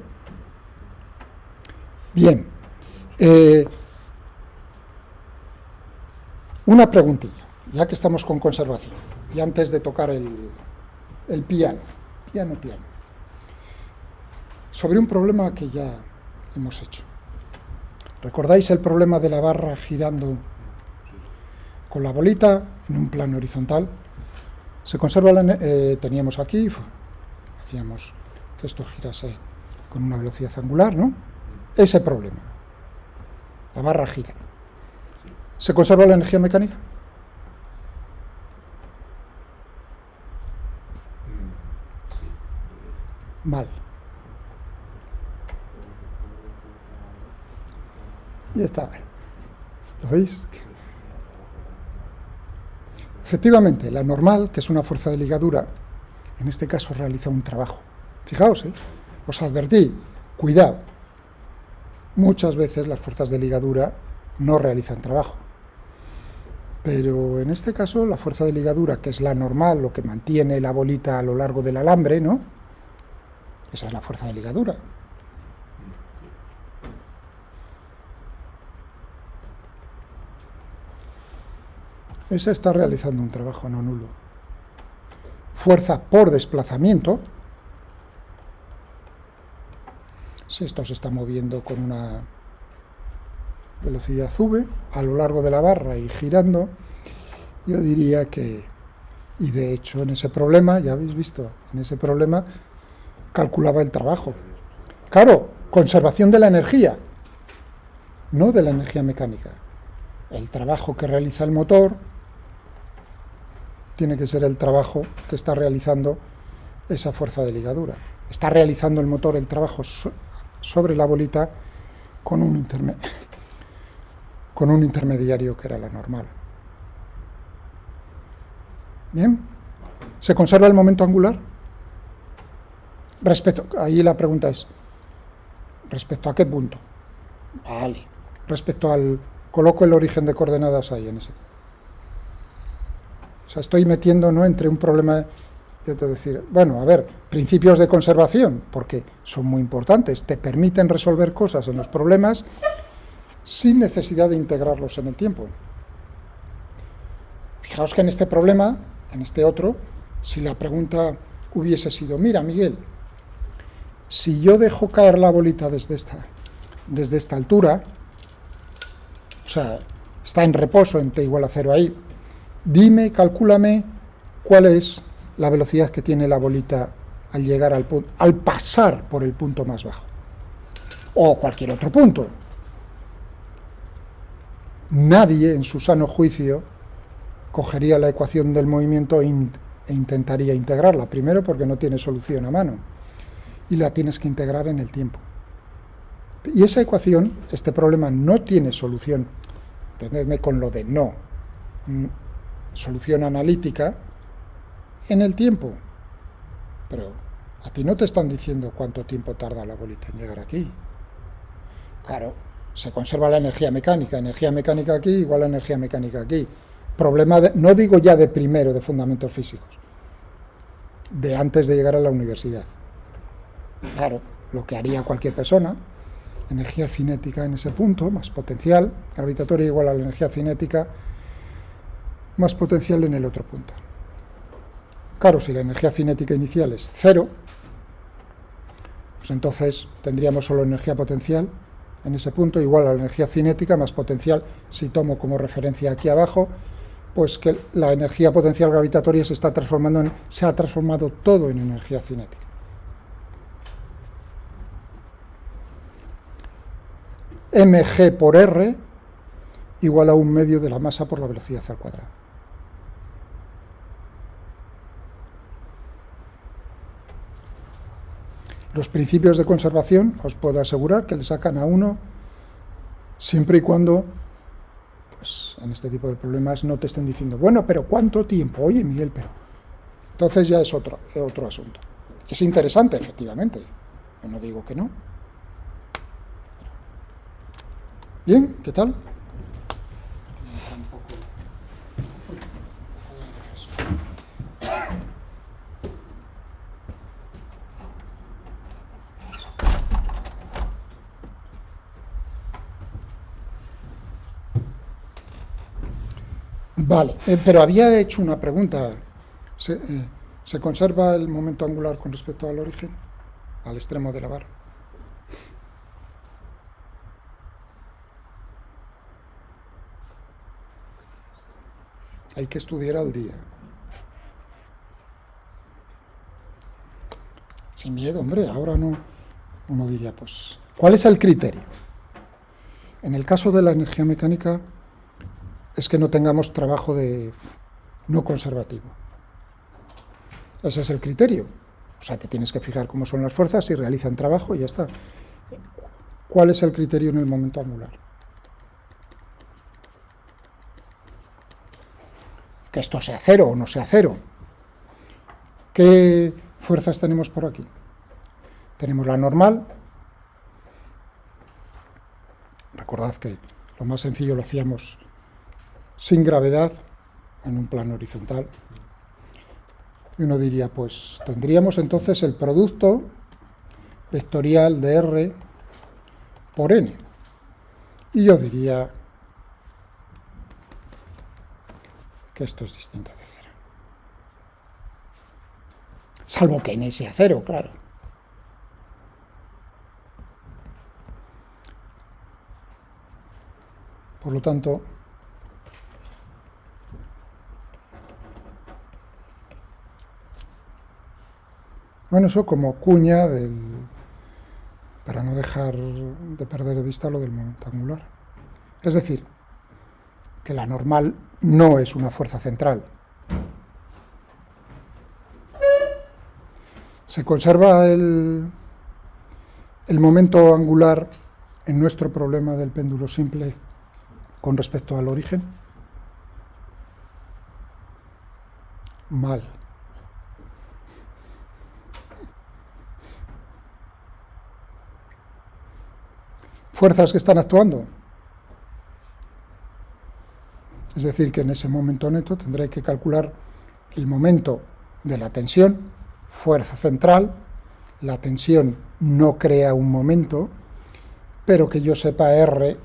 Bien. Una preguntilla, ya que estamos con conservación, y antes de tocar el piano, sobre un problema que ya hemos hecho. ¿Recordáis el problema de la barra girando con la bolita en un plano horizontal? Se conserva teníamos aquí, hacíamos que esto girase con una velocidad angular, ¿no? Ese problema, la barra girando. ¿Se conserva la energía mecánica? Mal. Y está. ¿Lo veis? Efectivamente, la normal, que es una fuerza de ligadura, en este caso realiza un trabajo. Fijaos, os advertí, cuidado. Muchas veces las fuerzas de ligadura no realizan trabajo. Pero en este caso, la fuerza de ligadura, que es la normal, lo que mantiene la bolita a lo largo del alambre, ¿no? Esa es la fuerza de ligadura. Esa está realizando un trabajo no nulo. Fuerza por desplazamiento. Si esto se está moviendo con una velocidad v a lo largo de la barra y girando, yo diría que, y de hecho en ese problema, ya habéis visto, en ese problema calculaba el trabajo. Claro, conservación de la energía, no de la energía mecánica. El trabajo que realiza el motor tiene que ser el trabajo que está realizando esa fuerza de ligadura. Está realizando el motor el trabajo sobre la bolita con un intermediario que era la normal. Bien, ¿se conserva el momento angular? Ahí la pregunta es, ¿respecto a qué punto? Vale, respecto al, coloco el origen de coordenadas ahí en ese. O sea, estoy metiendo, ¿no?, entre un problema, es decir, bueno, a ver, principios de conservación, porque son muy importantes, te permiten resolver cosas en los problemas sin necesidad de integrarlos en el tiempo. Fijaos que en este problema, en este otro, si la pregunta hubiese sido, mira, Miguel, si yo dejo caer la bolita desde esta altura, o sea, está en reposo en t igual a 0 ahí, dime, calcúlame cuál es la velocidad que tiene la bolita al llegar al punto, al pasar por el punto más bajo, o cualquier otro punto. Nadie en su sano juicio cogería la ecuación del movimiento e intentaría integrarla, primero porque no tiene solución a mano, y la tienes que integrar en el tiempo. Y esa ecuación, este problema no tiene solución, entendedme con lo de no, solución analítica en el tiempo. Pero a ti no te están diciendo cuánto tiempo tarda la bolita en llegar aquí. Claro, se conserva la energía mecánica aquí igual a energía mecánica aquí. Problema, no digo ya de primero de fundamentos físicos, de antes de llegar a la universidad. Claro, lo que haría cualquier persona, energía cinética en ese punto, más potencial gravitatoria igual a la energía cinética, más potencial en el otro punto. Claro, si la energía cinética inicial es cero, pues entonces tendríamos solo energía potencial en ese punto, igual a la energía cinética más potencial, si tomo como referencia aquí abajo, pues que la energía potencial gravitatoria se ha transformado todo en energía cinética. mg por r igual a 1/2 de la masa por la velocidad al cuadrado. Los principios de conservación, os puedo asegurar que le sacan a uno siempre y cuando, pues en este tipo de problemas, no te estén diciendo, bueno, pero ¿cuánto tiempo? Oye, Miguel, pero... Entonces ya es otro asunto. Es interesante, efectivamente. Yo no digo que no. Bien, ¿qué tal? Vale, pero había hecho una pregunta. ¿Se conserva el momento angular con respecto al origen? Al extremo de la barra. Hay que estudiar al día. Sin miedo, hombre, ahora no. Uno diría, pues, ¿cuál es el criterio? En el caso de la energía mecánica, es que no tengamos trabajo de no conservativo. Ese es el criterio. O sea, te tienes que fijar cómo son las fuerzas y realizan trabajo y ya está. ¿Cuál es el criterio en el momento angular? Que esto sea cero o no sea cero. ¿Qué fuerzas tenemos por aquí? Tenemos la normal. Recordad que lo más sencillo lo hacíamos sin gravedad, en un plano horizontal. Y uno diría, pues tendríamos entonces el producto vectorial de R por N. Y yo diría que esto es distinto de cero. Salvo que N sea cero, claro. Por lo tanto, bueno, eso como cuña para no dejar de perder de vista lo del momento angular. Es decir, que la normal no es una fuerza central. Se conserva el momento angular en nuestro problema del péndulo simple con respecto al origen. Mal. Fuerzas que están actuando. Es decir, que en ese momento neto tendré que calcular el momento de la tensión, fuerza central. La tensión no crea un momento, pero que yo sepa R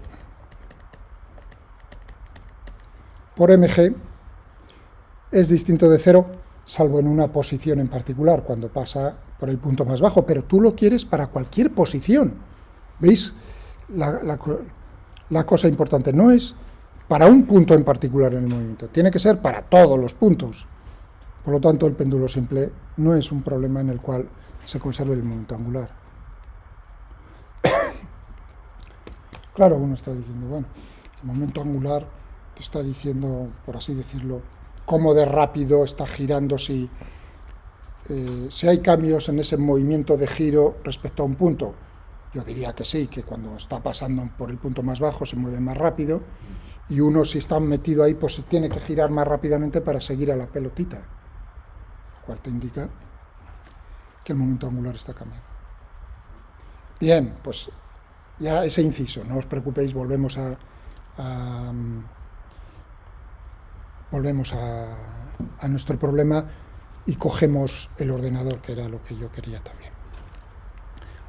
por mg es distinto de cero, salvo en una posición en particular, cuando pasa por el punto más bajo, pero tú lo quieres para cualquier posición. ¿Veis? La cosa importante no es para un punto en particular en el movimiento, tiene que ser para todos los puntos. Por lo tanto, el péndulo simple no es un problema en el cual se conserve el momento angular. Claro, uno está diciendo, bueno, el momento angular te está diciendo, por así decirlo, cómo de rápido está girando, si hay cambios en ese movimiento de giro respecto a un punto. Yo diría que sí, que cuando está pasando por el punto más bajo se mueve más rápido, y uno, si está metido ahí, pues tiene que girar más rápidamente para seguir a la pelotita, lo cual te indica que el momento angular está cambiando. Bien, pues Ya ese inciso, no os preocupéis, volvemos a nuestro problema y cogemos el ordenador, que era lo que yo quería también.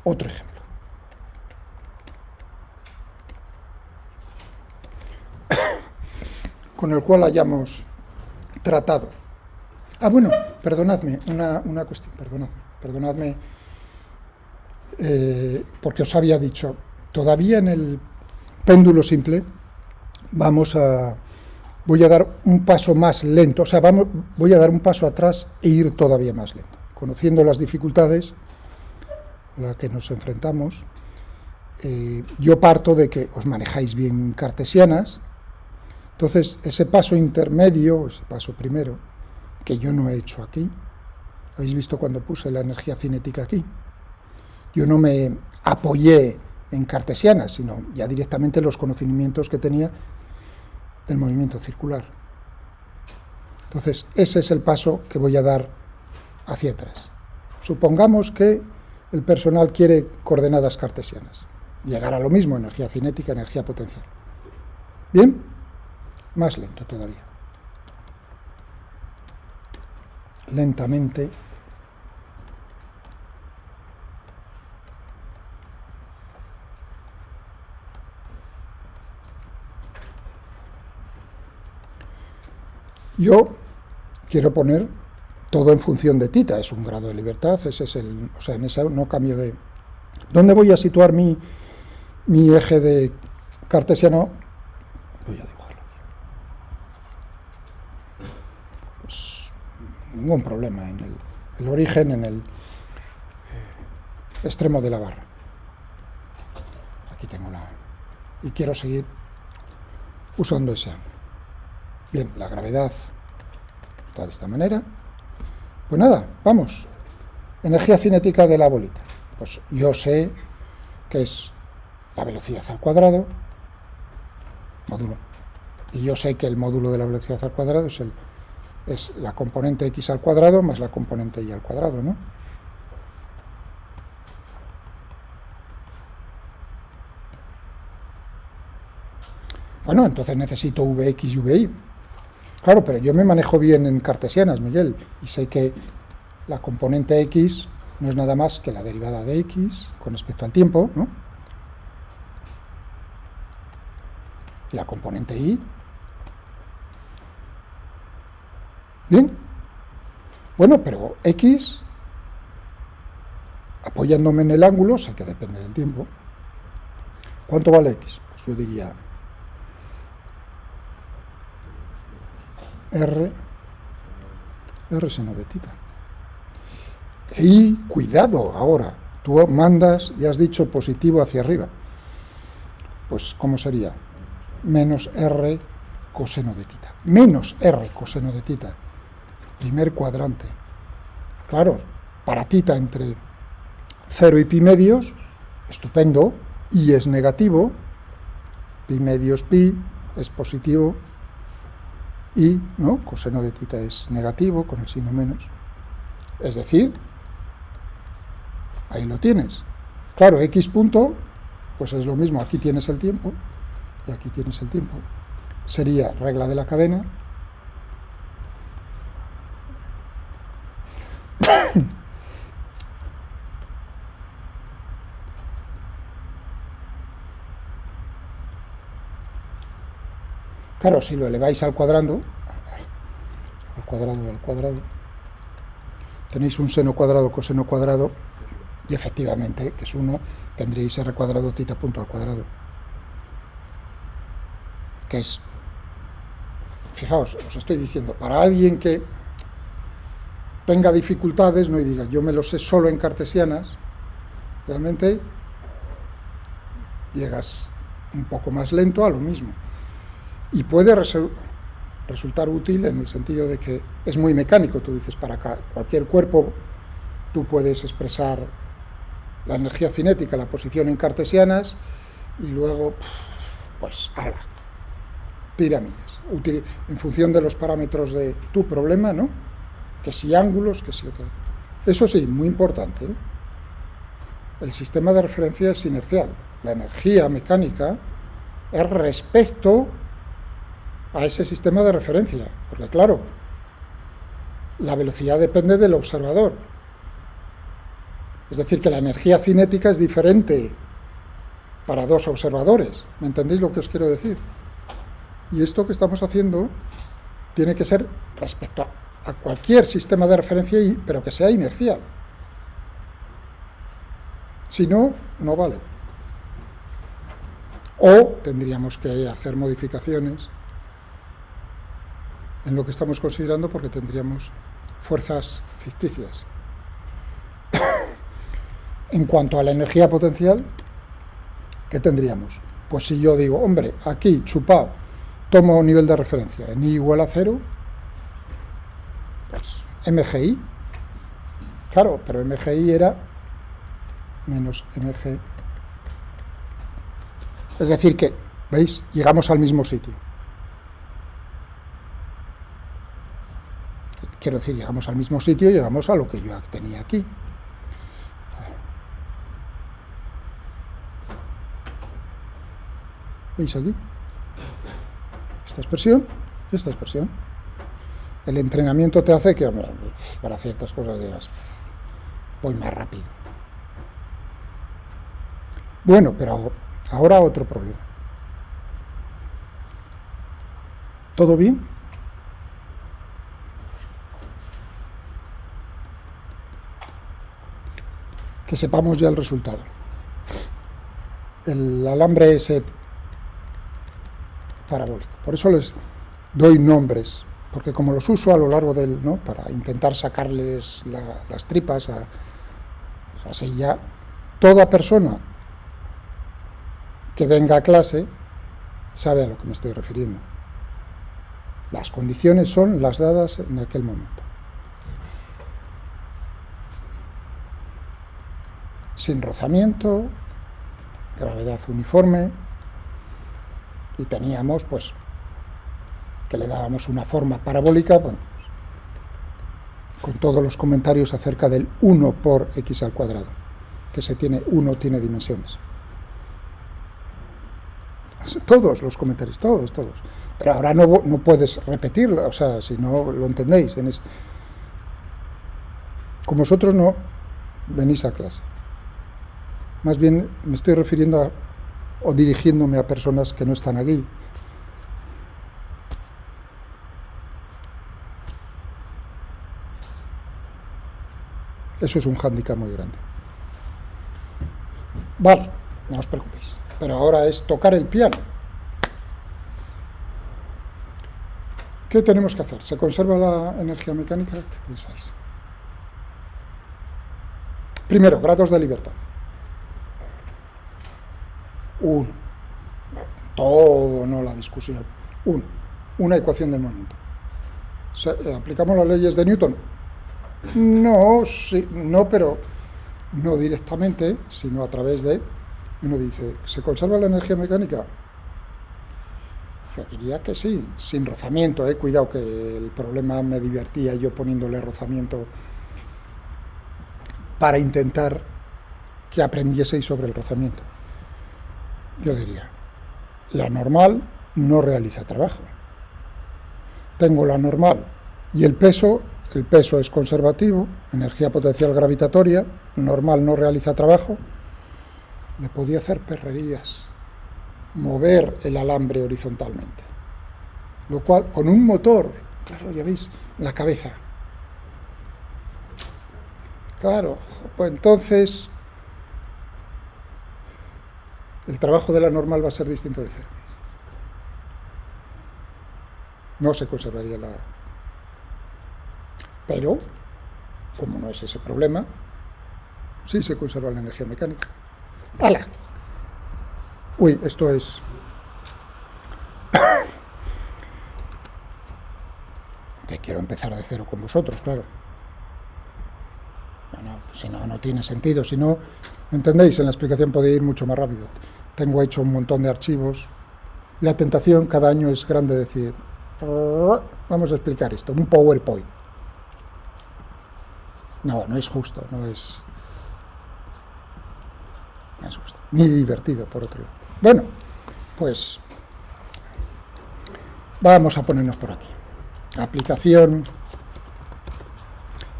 Otro ejemplo. Con el cual hayamos tratado. Bueno, perdonadme, una cuestión, perdonadme, porque os había dicho, todavía en el péndulo simple voy a dar un paso más lento, o sea, voy a dar un paso atrás e ir todavía más lento. Conociendo las dificultades a las que nos enfrentamos, yo parto de que os manejáis bien cartesianas. Entonces, ese paso intermedio, ese paso primero, que yo no he hecho aquí, habéis visto cuando puse la energía cinética aquí, yo no me apoyé en cartesianas, sino ya directamente los conocimientos que tenía del movimiento circular. Entonces, ese es el paso que voy a dar hacia atrás. Supongamos que el personal quiere coordenadas cartesianas. Llegar a lo mismo, energía cinética, energía potencial. ¿Bien? Más lento todavía. Lentamente. Yo quiero poner todo en función de θ, es un grado de libertad, ese es o sea, en esa no cambio de... ¿Dónde voy a situar mi eje de cartesiano? Voy a dibujarlo aquí. Pues ningún problema, en el origen, en el extremo de la barra. Aquí tengo y quiero seguir usando ese ángulo. Bien, la gravedad está de esta manera. Pues nada, vamos. Energía cinética de la bolita. Pues yo sé que es la velocidad al cuadrado, módulo. Y yo sé que el módulo de la velocidad al cuadrado es la componente x al cuadrado más la componente y al cuadrado, ¿no? Bueno, entonces necesito Vx y Vi. Claro, pero yo me manejo bien en cartesianas, Miguel, y sé que la componente x no es nada más que la derivada de x con respecto al tiempo, ¿no? Y la componente y. Bien. Bueno, pero x, apoyándome en el ángulo, sé que depende del tiempo. ¿Cuánto vale x? Pues yo diría R seno de θ. Y cuidado ahora, tú mandas y has dicho positivo hacia arriba. Pues, ¿cómo sería? Menos R coseno de θ. Menos R coseno de θ. Primer cuadrante. Claro, para θ entre 0 y pi medios, estupendo, y es negativo, pi medios pi es positivo, y, ¿no? Coseno de θ es negativo, con el signo menos. Es decir, ahí lo tienes. Claro, x punto, pues es lo mismo. Aquí tienes el tiempo, y aquí tienes el tiempo. Sería regla de la cadena. Claro, si lo eleváis al cuadrado, tenéis un seno cuadrado, coseno cuadrado, y efectivamente, que es 1, tendréis r cuadrado θ punto al cuadrado. Que es, fijaos, os estoy diciendo, para alguien que tenga dificultades, no y diga, yo me lo sé solo en cartesianas, realmente llegas un poco más lento a lo mismo. Y puede resultar útil en el sentido de que es muy mecánico. Tú dices, para cualquier cuerpo tú puedes expresar la energía cinética, la posición en cartesianas, y luego, pues, ala, pirámides, en función de los parámetros de tu problema, ¿no? Que si ángulos, que si otra. Eso sí, muy importante, ¿eh? el sistema de referencia es inercial. La energía mecánica es respecto a ese sistema de referencia, porque claro, la velocidad depende del observador. Es decir, que la energía cinética es diferente para dos observadores. ¿Me entendéis lo que os quiero decir? Y esto que estamos haciendo tiene que ser respecto a cualquier sistema de referencia, pero que sea inercial. Si no, no vale. O tendríamos que hacer modificaciones en lo que estamos considerando, porque tendríamos fuerzas ficticias. En cuanto a la energía potencial, ¿qué tendríamos? Pues si yo digo, hombre, aquí, chupado, tomo nivel de referencia en I igual a 0, pues MGI. Claro, pero MGI era menos MG. Es decir que, ¿veis? Llegamos al mismo sitio. Quiero decir, llegamos al mismo sitio, llegamos a lo que yo tenía aquí. ¿Veis aquí? Esta expresión y esta expresión. El entrenamiento te hace que, hombre, para ciertas cosas digas, voy más rápido. Bueno, pero ahora otro problema. ¿Todo bien? Que sepamos ya el resultado. El alambre ese parabólico. Por eso les doy nombres, porque como los uso a lo largo del, ¿no?, para intentar sacarles las tripas, así ya toda persona que venga a clase sabe a lo que me estoy refiriendo. Las condiciones son las dadas en aquel momento. Sin rozamiento, gravedad uniforme, y teníamos, pues, que le dábamos una forma parabólica, bueno, pues, con todos los comentarios acerca del 1 por x al cuadrado, que se tiene 1, tiene dimensiones. Todos los comentarios, todos. Pero ahora no puedes repetirlo, o sea, si no lo entendéis. Como vosotros no venís a clase. Más bien me estoy refiriendo o dirigiéndome a personas que no están aquí. Eso es un hándicap muy grande. Vale, no os preocupéis. Pero ahora es tocar el piano. ¿Qué tenemos que hacer? ¿Se conserva la energía mecánica? ¿Qué pensáis? Primero, grados de libertad. 1. Todo, no la discusión. 1. Una ecuación del movimiento. ¿Aplicamos las leyes de Newton? No, sí, no, pero no directamente, sino a través de... Uno dice, ¿se conserva la energía mecánica? Yo diría que sí, sin rozamiento, cuidado, que el problema me divertía yo poniéndole rozamiento para intentar que aprendieseis sobre el rozamiento. Yo diría, la normal no realiza trabajo. Tengo la normal y el peso es conservativo, energía potencial gravitatoria, normal no realiza trabajo. Le podía hacer perrerías, mover el alambre horizontalmente, lo cual con un motor, claro, ya veis, la cabeza. Claro, pues entonces el trabajo de la normal va a ser distinto de cero. No se conservaría la... Pero, como no es ese problema, sí se conserva la energía mecánica. ¡Hala! Uy, esto es... que quiero empezar de cero con vosotros, claro. Si no tiene sentido. Si no, ¿me entendéis? En la explicación podéis ir mucho más rápido. Tengo hecho un montón de archivos. La tentación cada año es grande decir, vamos a explicar esto, un PowerPoint. No es justo, no es... ni divertido, por otro lado. Bueno, pues vamos a ponernos por aquí. Aplicación,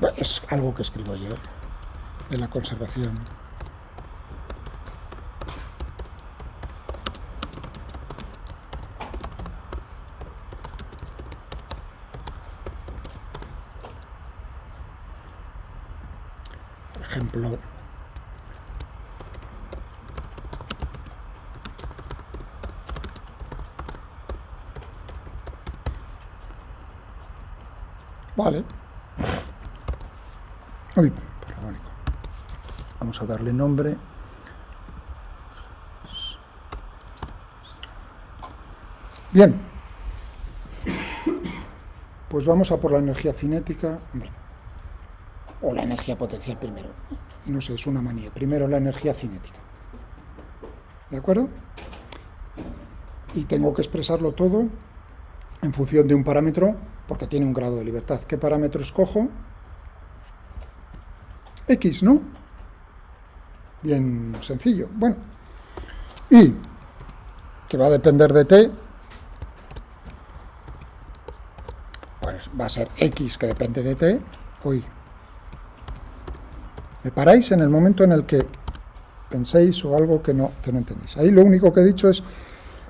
bueno, es algo que escribo yo, de la conservación. Por ejemplo, vale. Uy, parabólico. Vamos a darle nombre. Bien. Pues vamos a por la energía cinética. Hombre, o la energía potencial primero. No sé, es una manía. Primero la energía cinética. ¿De acuerdo? Y tengo que expresarlo todo en función de un parámetro, porque tiene un grado de libertad. ¿Qué parámetro escojo? X, ¿no? Bien sencillo. Bueno. Y que va a depender de t, pues va a ser X que depende de t. Uy. Me paráis en el momento en el que penséis o algo que no entendéis. Ahí lo único que he dicho es,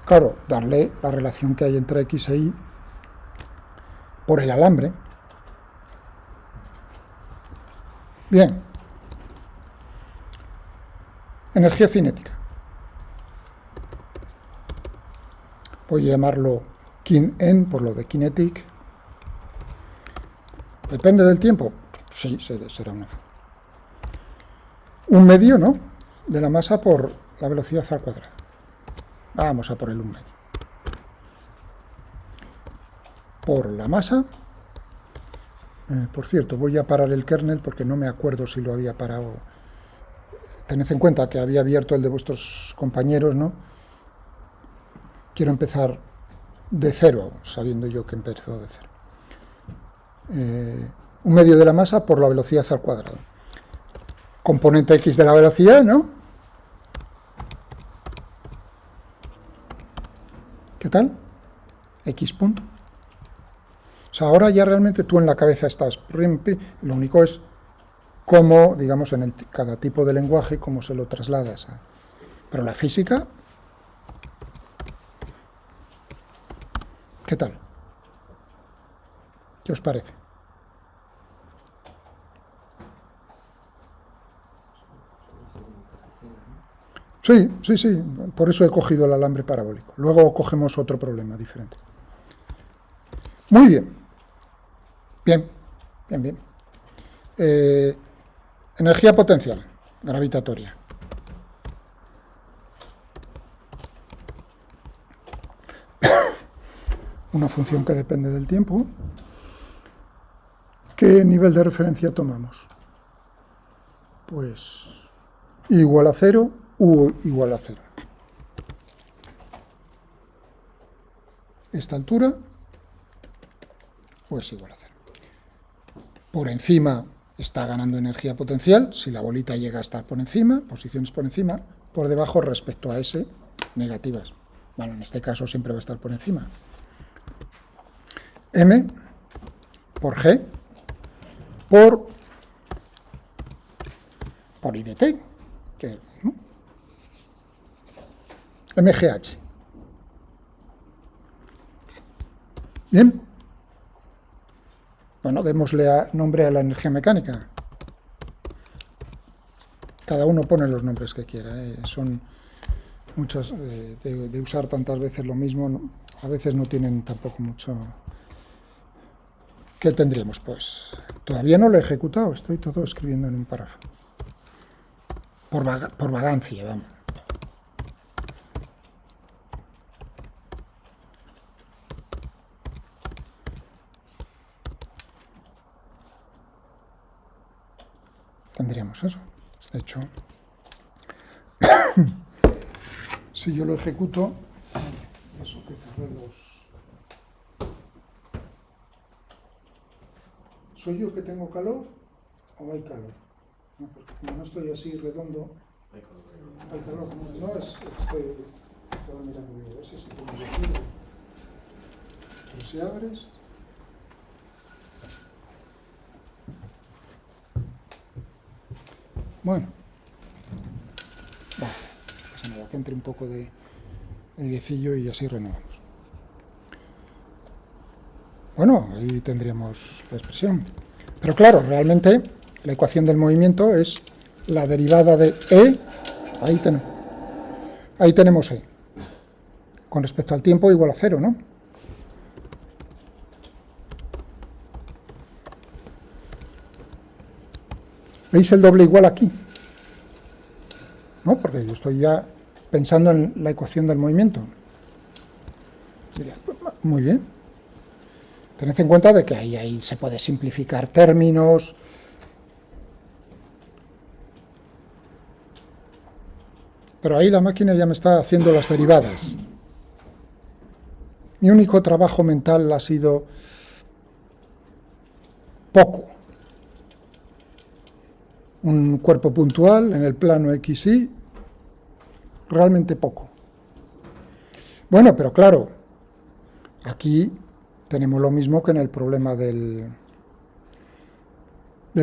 claro, darle la relación que hay entre X e Y por el alambre. Bien. Energía cinética. Voy a llamarlo kin-en por lo de kinetic. ¿Depende del tiempo? Sí, será un medio, ¿no? De la masa por la velocidad al cuadrado. Vamos a por el 1 medio. Por la masa. Por cierto, voy a parar el kernel porque no me acuerdo si lo había parado. Tened en cuenta que había abierto el de vuestros compañeros, ¿no? Quiero empezar de cero, sabiendo yo que empezó de cero. 1 medio de la masa por la velocidad al cuadrado. Componente X de la velocidad, ¿no? ¿Qué tal? X punto. O sea, ahora ya realmente tú en la cabeza estás. Lo único es cómo, digamos, en cada tipo de lenguaje, cómo se lo trasladas. Pero la física, ¿qué tal? ¿Qué os parece? Sí, sí, sí, por eso he cogido el alambre parabólico. Luego cogemos otro problema diferente. Muy bien. Bien, bien, bien. Energía potencial, gravitatoria. Una función que depende del tiempo. ¿Qué nivel de referencia tomamos? Pues igual a 0 u igual a 0. Esta altura o es igual a 0. Por encima está ganando energía potencial, si la bolita llega a estar por encima, posiciones por encima, por debajo respecto a S, negativas. Bueno, en este caso siempre va a estar por encima. M por G por I de T, que MGH. Bien. Bueno, démosle nombre a la energía mecánica. Cada uno pone los nombres que quiera. Son muchos, de usar tantas veces lo mismo, a veces no tienen tampoco mucho. ¿Qué tendríamos? Pues todavía no lo he ejecutado, estoy todo escribiendo en un párrafo. Por vagancia, vamos. Tendríamos eso. De hecho, si yo lo ejecuto, eso que cerré los... ¿Soy yo que tengo calor o hay calor? No, porque como no estoy así redondo, Al calor, no es, estaba mirando, digo, a ver si se puede decir. Pero si abres. Bueno, no pasa nada, que entre un poco de airecillo y así renovamos. Bueno, ahí tendríamos la expresión. Pero claro, realmente la ecuación del movimiento es la derivada de E, ahí tenemos E, con respecto al tiempo igual a 0, ¿no? ¿Veis el doble igual aquí? ¿No? Porque yo estoy ya pensando en la ecuación del movimiento. Muy bien. Tened en cuenta de que ahí se puede simplificar términos. Pero ahí la máquina ya me está haciendo las derivadas. Mi único trabajo mental ha sido poco. Un cuerpo puntual en el plano XY, realmente poco. Bueno, pero claro, aquí tenemos lo mismo que en el problema del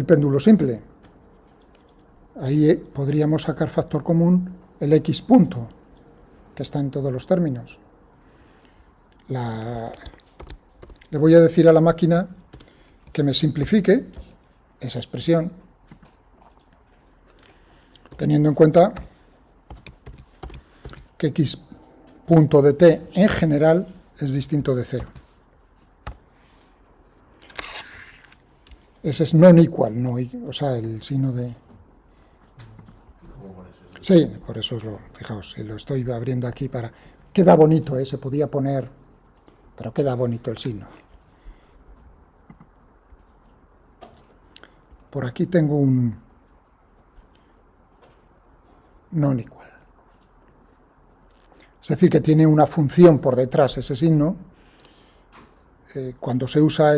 péndulo simple. Ahí podríamos sacar factor común el X punto, que está en todos los términos. Le voy a decir a la máquina que me simplifique esa expresión, teniendo en cuenta que X punto de t en general es distinto de 0. Ese es non-equal, no, o sea, el signo de... Sí, por eso fijaos, lo estoy abriendo aquí para... Queda bonito, se podía poner, pero queda bonito el signo. Por aquí tengo un non-equal. Es decir, que tiene una función por detrás ese signo. Cuando se usa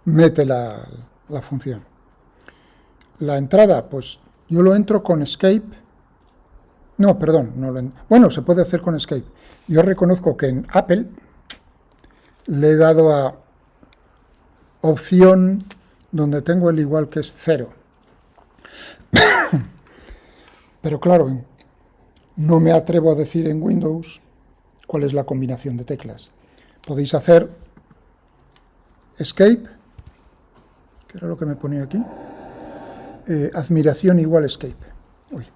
mete la función. La entrada, pues yo lo entro con escape. No, perdón, bueno, se puede hacer con escape. Yo reconozco que en Apple le he dado a opción donde tengo el igual que es 0. Pero claro, no me atrevo a decir en Windows cuál es la combinación de teclas. Podéis hacer escape, que era lo que me ponía aquí, admiración igual escape. Uy.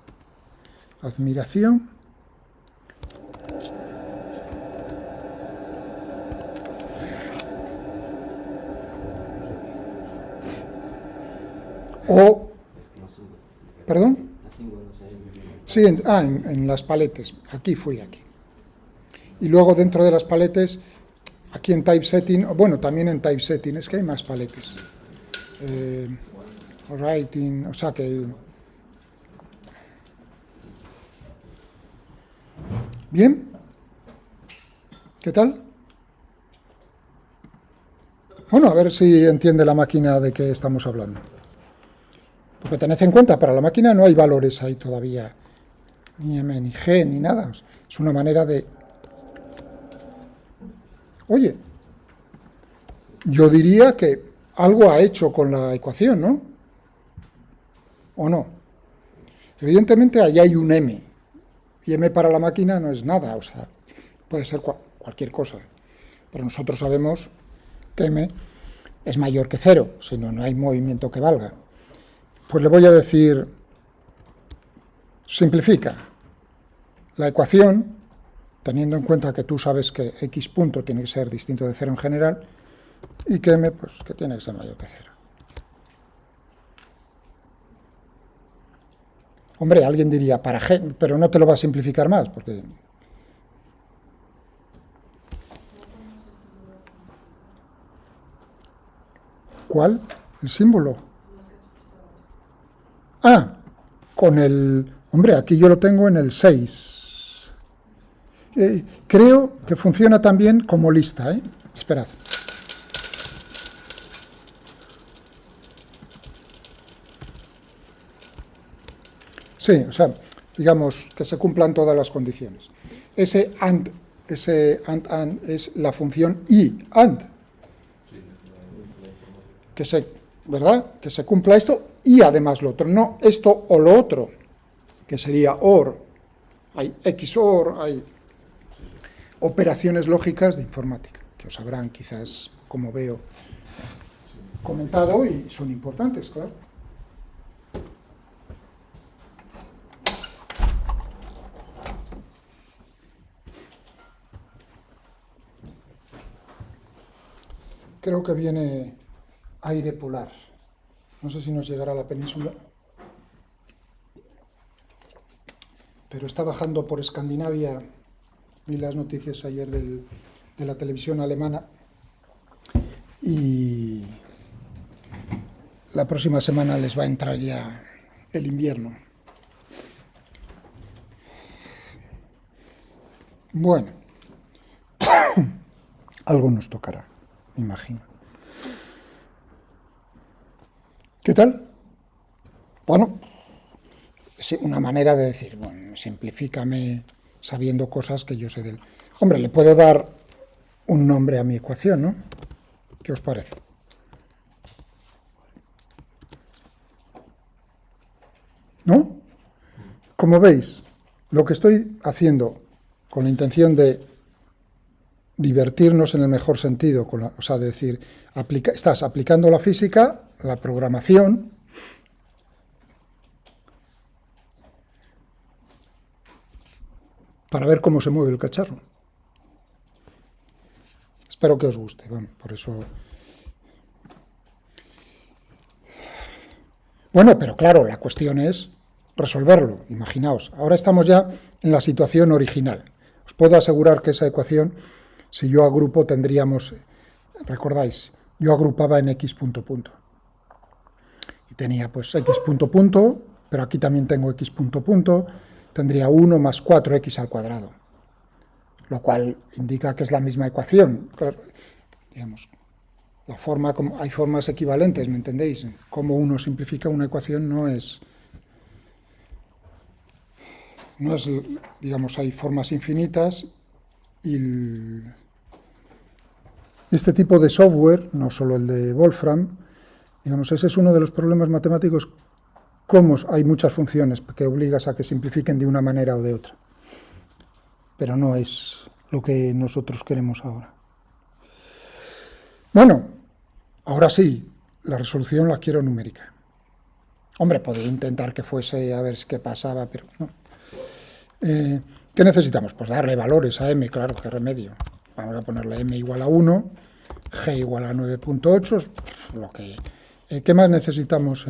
Admiración. O, ¿perdón? Sí, en las paletes. Aquí. Y luego dentro de las paletes, aquí en typesetting, bueno, también en typesetting, es que hay más paletes. Writing, o sea que... ¿Bien? ¿Qué tal? Bueno, a ver si entiende la máquina de qué estamos hablando. Porque tened en cuenta, para la máquina no hay valores ahí todavía, ni M, ni G, ni nada. Es una manera de... Oye, yo diría que algo ha hecho con la ecuación, ¿no? ¿O no? Evidentemente ahí hay un M, y M para la máquina no es nada, o sea, puede ser cualquier cosa. Pero nosotros sabemos que M es mayor que 0, si no, no hay movimiento que valga. Pues le voy a decir, simplifica la ecuación, teniendo en cuenta que tú sabes que X punto tiene que ser distinto de 0 en general, y que M, pues, que tiene que ser mayor que 0. Hombre, alguien diría para G, pero no te lo va a simplificar más, porque... ¿Cuál? ¿El símbolo? Ah, con el... Hombre, aquí yo lo tengo en el 6. Creo que funciona también como lista, ¿eh? Esperad. Sí, o sea, digamos que se cumplan todas las condiciones. Ese AND es la función y AND, ¿verdad? Que se cumpla esto y además lo otro, no esto o lo otro, que sería OR. Hay XOR, hay operaciones lógicas de informática, que os habrán quizás, como veo, comentado y son importantes, claro. Creo que viene aire polar. No sé si nos llegará a la península, pero está bajando por Escandinavia. Vi las noticias ayer de la televisión alemana y la próxima semana les va a entrar ya el invierno. Bueno, algo nos tocará, me imagino. ¿Qué tal? Bueno, es una manera de decir, bueno, simplifícame sabiendo cosas que yo sé del... Hombre, le puedo dar un nombre a mi ecuación, ¿no? ¿Qué os parece? ¿No? Como veis, lo que estoy haciendo con la intención de divertirnos en el mejor sentido, o sea, de decir, estás aplicando la física, la programación, para ver cómo se mueve el cacharro. Espero que os guste, bueno, por eso... Bueno, pero claro, la cuestión es resolverlo, imaginaos. Ahora estamos ya en la situación original. Os puedo asegurar que esa ecuación, si yo agrupo, tendríamos, recordáis, yo agrupaba en x punto punto. Y tenía pues x punto punto, pero aquí también tengo x punto punto, tendría 1 más 4x al cuadrado. Lo cual indica que es la misma ecuación. Claro, digamos, hay formas equivalentes, ¿me entendéis? Cómo uno simplifica una ecuación no es, digamos, hay formas infinitas y este tipo de software, no solo el de Wolfram, digamos, ese es uno de los problemas matemáticos, cómo hay muchas funciones que obligas a que simplifiquen de una manera o de otra. Pero no es lo que nosotros queremos ahora. Bueno, ahora sí, la resolución la quiero numérica. Hombre, podría intentar que fuese a ver qué pasaba, pero no. ¿Qué necesitamos? Pues darle valores a m, claro, qué remedio. Vamos a ponerle m igual a 1, g igual a 9.8, lo que... ¿Qué más necesitamos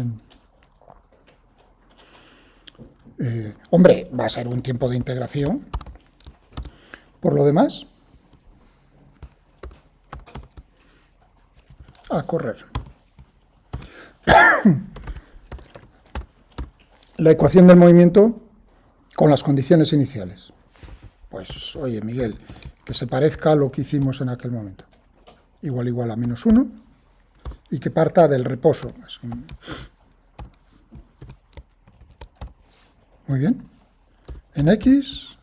hombre, va a ser un tiempo de integración. Por lo demás, a correr. La ecuación del movimiento con las condiciones iniciales. Pues, oye, Miguel, que se parezca a lo que hicimos en aquel momento. Igual a menos 1 y que parta del reposo. Muy bien. En X,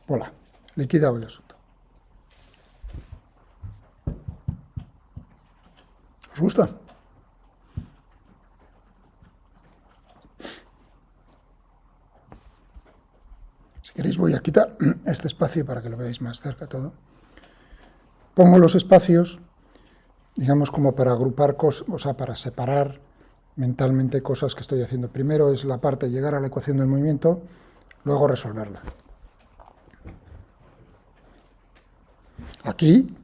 hola, liquidado el asunto. ¿Os gusta? Si queréis voy a quitar este espacio para que lo veáis más cerca todo. Pongo los espacios, digamos, como para agrupar cosas, o sea, para separar mentalmente cosas que estoy haciendo. Primero es la parte de llegar a la ecuación del movimiento, luego resolverla. Aquí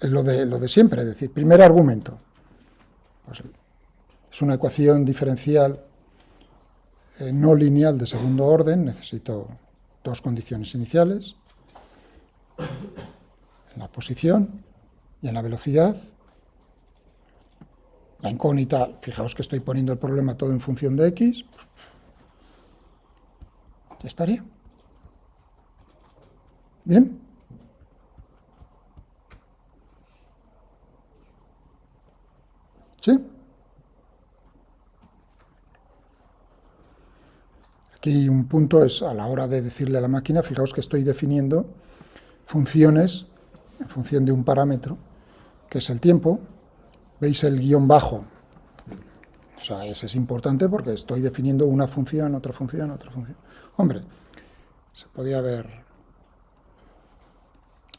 es lo de siempre, es decir, primer argumento. Pues es una ecuación diferencial no lineal de segundo orden, necesito dos condiciones iniciales, en la posición y en la velocidad. La incógnita, fijaos que estoy poniendo el problema todo en función de x, ya estaría. ¿Bien? ¿Sí? Aquí un punto es a la hora de decirle a la máquina, fijaos que estoy definiendo funciones en función de un parámetro, que es el tiempo. ¿Veis el guión bajo? O sea, ese es importante porque estoy definiendo una función, otra función, otra función. Hombre, se podía haber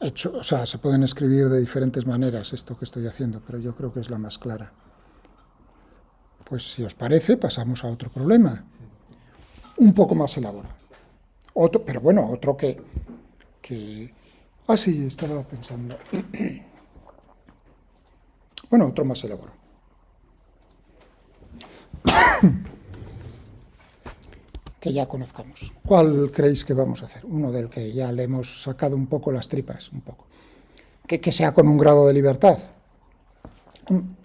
hecho, o sea, se pueden escribir de diferentes maneras esto que estoy haciendo, pero yo creo que es la más clara. Pues si os parece, pasamos a otro problema, un poco más elaborado. Otro, pero bueno, otro que... Ah, sí, estaba pensando. Bueno, otro más elaborado. Que ya conozcamos. ¿Cuál creéis que vamos a hacer? Uno del que ya le hemos sacado un poco las tripas, un poco. Que sea con un grado de libertad.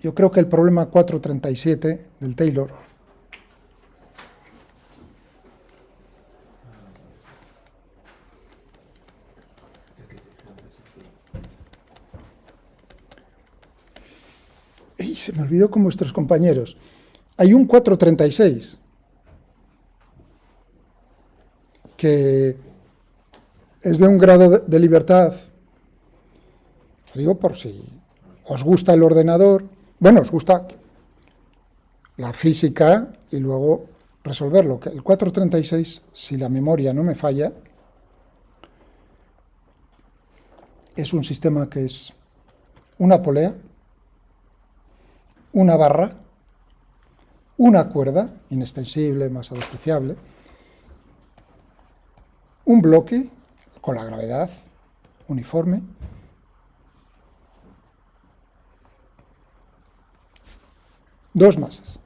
Yo creo que el problema 437 del Taylor ¡ay! Se me olvidó con vuestros compañeros. Hay un 436 que es de un grado de libertad, lo digo por si os gusta el ordenador, bueno, os gusta la física y luego resolverlo. El 436, si la memoria no me falla, es un sistema que es una polea, una barra, una cuerda, inextensible, masa despreciable, un bloque con la gravedad uniforme, dos masas.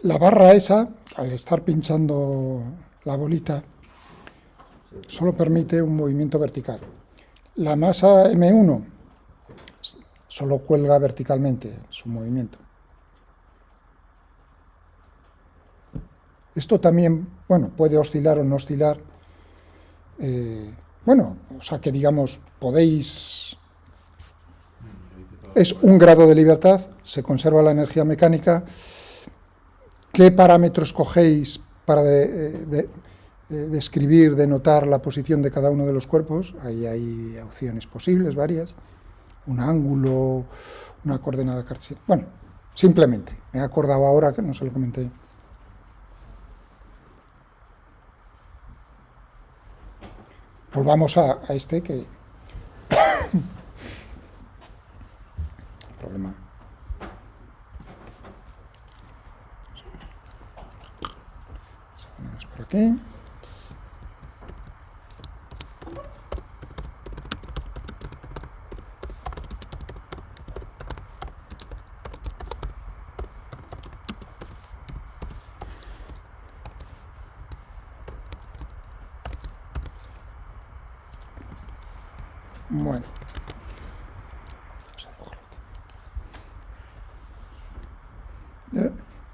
La barra esa, al estar pinchando la bolita, solo permite un movimiento vertical. La masa M1 solo cuelga verticalmente su movimiento. Esto también, bueno, puede oscilar o no oscilar. Bueno, o sea que digamos, podéis... Es un grado de libertad, se conserva la energía mecánica. ¿Qué parámetros cogéis para describir, denotar la posición de cada uno de los cuerpos? Ahí hay opciones posibles, varias. Un ángulo, una coordenada cartesiana. Bueno, simplemente, me he acordado ahora que no se lo comenté. Volvamos a este que... problema. Ponemos por aquí. Bueno.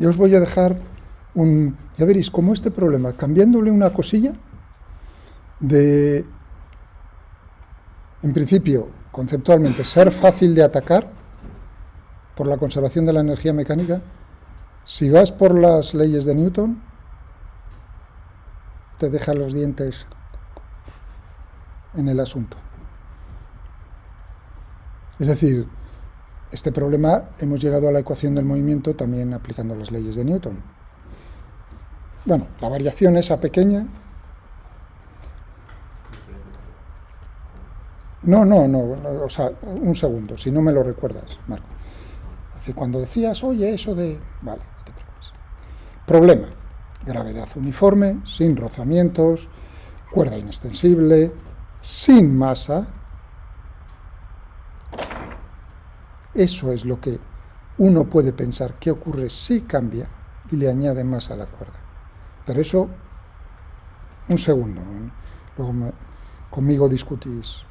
Ya os voy a dejar ya veréis cómo este problema, cambiándole una cosilla, en principio, conceptualmente, ser fácil de atacar por la conservación de la energía mecánica, si vas por las leyes de Newton, te deja los dientes en el asunto. Es decir, este problema hemos llegado a la ecuación del movimiento también aplicando las leyes de Newton. Bueno, la variación esa pequeña... No, o sea, un segundo, si no me lo recuerdas, Marco. Es decir, cuando decías, oye, eso de... Vale, no te preocupes. Problema, gravedad uniforme, sin rozamientos, cuerda inextensible, sin masa. Eso es lo que uno puede pensar que ocurre si cambia y le añade masa a la cuerda. Pero eso, un segundo, luego conmigo discutís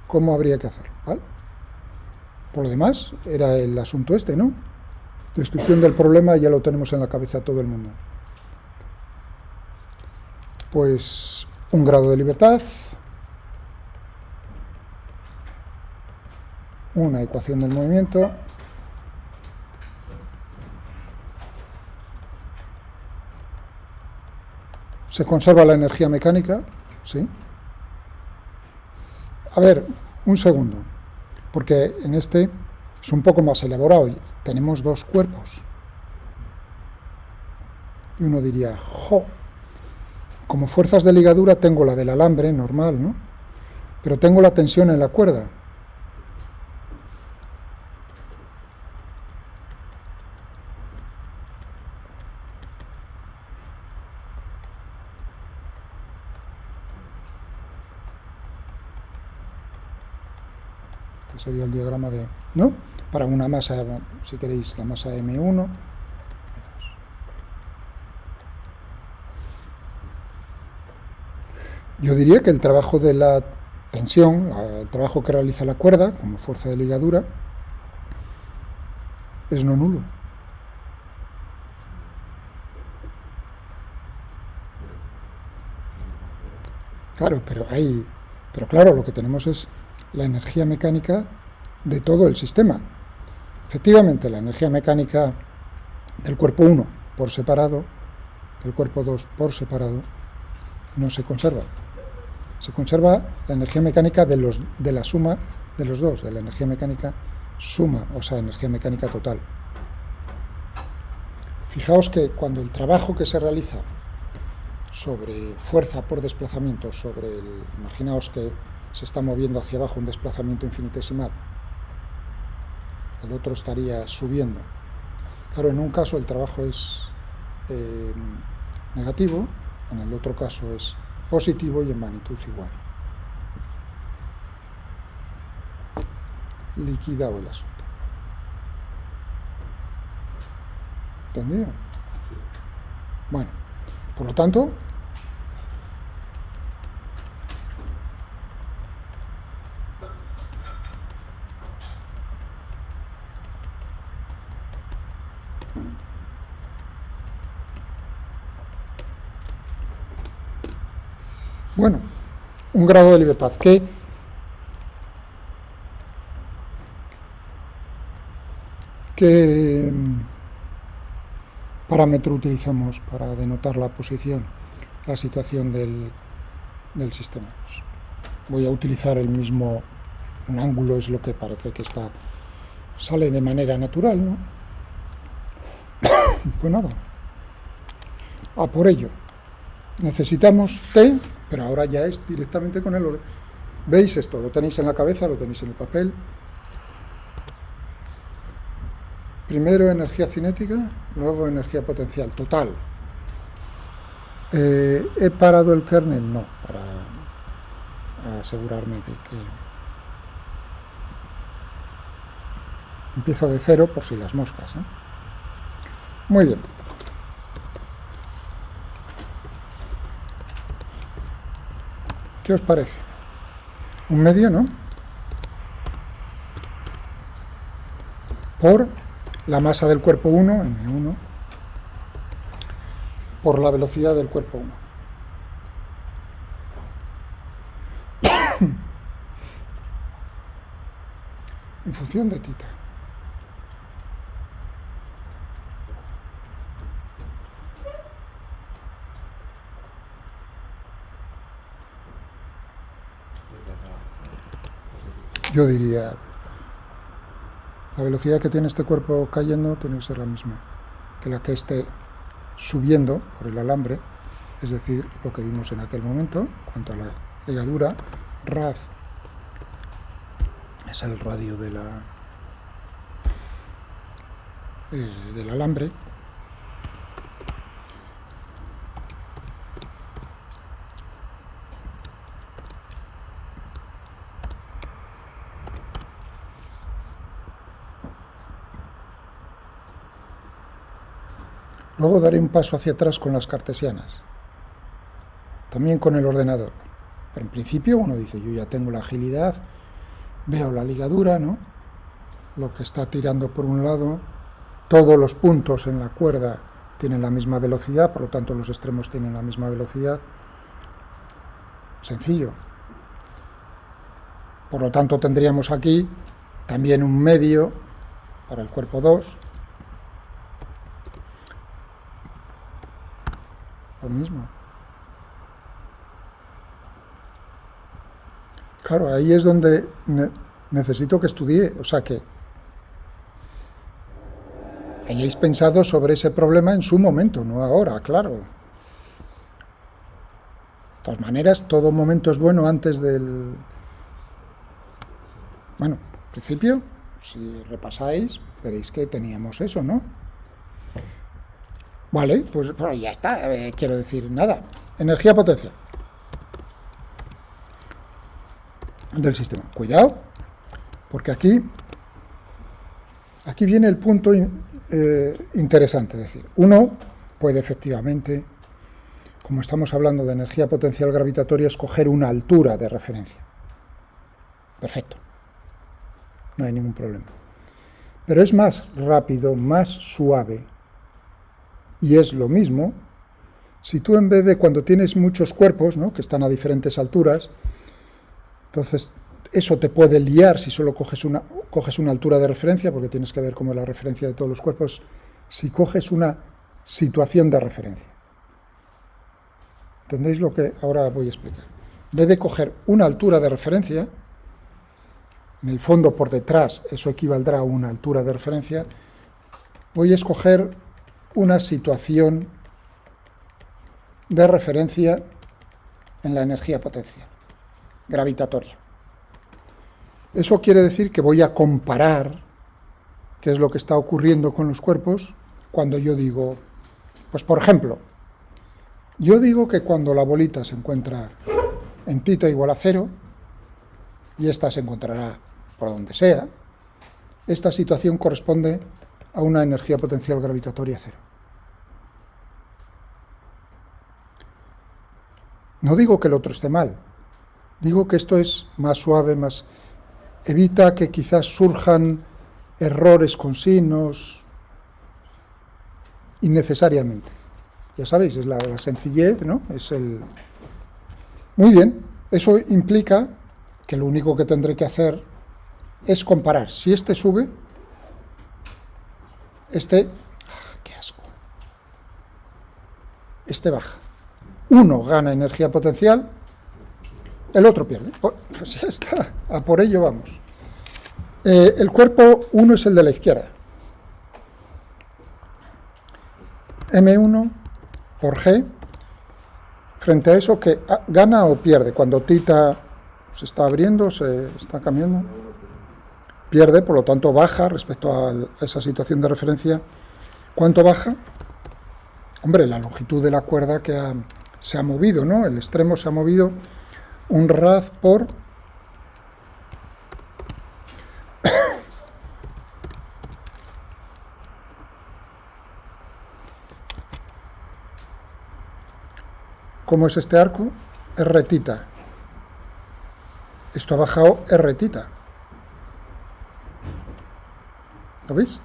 cómo habría que hacerlo, ¿vale? Por lo demás, era el asunto este, ¿no? Descripción del problema ya lo tenemos en la cabeza todo el mundo. Pues un grado de libertad, una ecuación del movimiento, Se conserva la energía mecánica, ¿sí? A ver, un segundo, porque en este es un poco más elaborado. Tenemos dos cuerpos. Y uno diría, ¡jo! Como fuerzas de ligadura tengo la del alambre, normal, ¿no? Pero tengo la tensión en la cuerda. Este sería el diagrama de, ¿no? Para una masa, si queréis, la masa M1. Yo diría que el trabajo de la tensión, el trabajo que realiza la cuerda como fuerza de ligadura, es no nulo. Claro, pero claro, lo que tenemos es la energía mecánica de todo el sistema. Efectivamente, la energía mecánica del cuerpo 1 por separado, del cuerpo 2 por separado, no se conserva. Se conserva la energía mecánica de la suma de los dos, de la energía mecánica suma, o sea, energía mecánica total. Fijaos que cuando el trabajo que se realiza sobre fuerza por desplazamiento, imaginaos que se está moviendo hacia abajo un desplazamiento infinitesimal, el otro estaría subiendo. Claro, en un caso el trabajo es negativo, en el otro caso es positivo y en magnitud igual. Liquidado el asunto. ¿Entendido? Bueno, por lo tanto, bueno, un grado de libertad. ¿Qué parámetro utilizamos para denotar la posición, la situación del sistema? Pues voy a utilizar el mismo, un ángulo es lo que parece que sale de manera natural, ¿no? Pues nada, a por ello. Necesitamos T, pero ahora ya es directamente con el... ¿Veis esto? Lo tenéis en la cabeza, lo tenéis en el papel. Primero energía cinética, luego energía potencial, total. ¿He parado el kernel? No, para asegurarme de que empiezo de cero por si las moscas, ¿eh? Muy bien. ¿Qué os parece? Un medio, ¿no? Por la masa del cuerpo 1, M1, por la velocidad del cuerpo 1. En función de tita. Yo diría, la velocidad que tiene este cuerpo cayendo tiene que ser la misma que la que esté subiendo por el alambre, es decir, lo que vimos en aquel momento, en cuanto a la ligadura, rad es el radio del alambre, luego daré un paso hacia atrás con las cartesianas, también con el ordenador, pero en principio uno dice, yo ya tengo la agilidad, veo la ligadura, ¿no? Lo que está tirando por un lado, todos los puntos en la cuerda tienen la misma velocidad, por lo tanto los extremos tienen la misma velocidad. Sencillo. Por lo tanto tendríamos aquí también un medio para el cuerpo 2. Lo mismo. Claro, ahí es donde necesito que estudie, o sea que hayáis pensado sobre ese problema en su momento, no ahora, claro. De todas maneras, todo momento es bueno antes del... Bueno, al principio, si repasáis, veréis que teníamos eso, ¿no? Vale, pues ya está, quiero decir, nada. Energía potencial del sistema. Cuidado, porque aquí viene el punto interesante, es decir, uno puede efectivamente, como estamos hablando de energía potencial gravitatoria, escoger una altura de referencia. Perfecto, no hay ningún problema. Pero es más rápido, más suave, y es lo mismo si tú, en vez de, cuando tienes muchos cuerpos, ¿no?, que están a diferentes alturas, entonces eso te puede liar si solo coges una altura de referencia, porque tienes que ver cómo es la referencia de todos los cuerpos, si coges una situación de referencia. ¿Entendéis lo que ahora voy a explicar? En vez de coger una altura de referencia, en el fondo por detrás eso equivaldrá a una altura de referencia, voy a escoger una situación de referencia en la energía potencial gravitatoria. Eso quiere decir que voy a comparar qué es lo que está ocurriendo con los cuerpos cuando yo digo, pues por ejemplo, yo digo que cuando la bolita se encuentra en θ igual a 0, y esta se encontrará por donde sea, esta situación corresponde a una energía potencial gravitatoria 0. No digo que el otro esté mal, digo que esto es más suave, más... evita que quizás surjan errores con signos innecesariamente. Ya sabéis, es la sencillez, ¿no? Es el... Muy bien, eso implica que lo único que tendré que hacer es comparar. Si este sube, este... ¡Qué asco! Este baja. Uno gana energía potencial, el otro pierde. Pues ya está, a por ello vamos. El cuerpo 1 es el de la izquierda. M1 por G, frente a eso, que gana o pierde. Cuando θ se está abriendo, se está cambiando, pierde, por lo tanto baja respecto a esa situación de referencia. ¿Cuánto baja? Hombre, la longitud de la cuerda que se ha movido, ¿no? El extremo se ha movido un rad por ¿cómo es este arco? R θ. Esto ha bajado R θ. ¿Lo veis?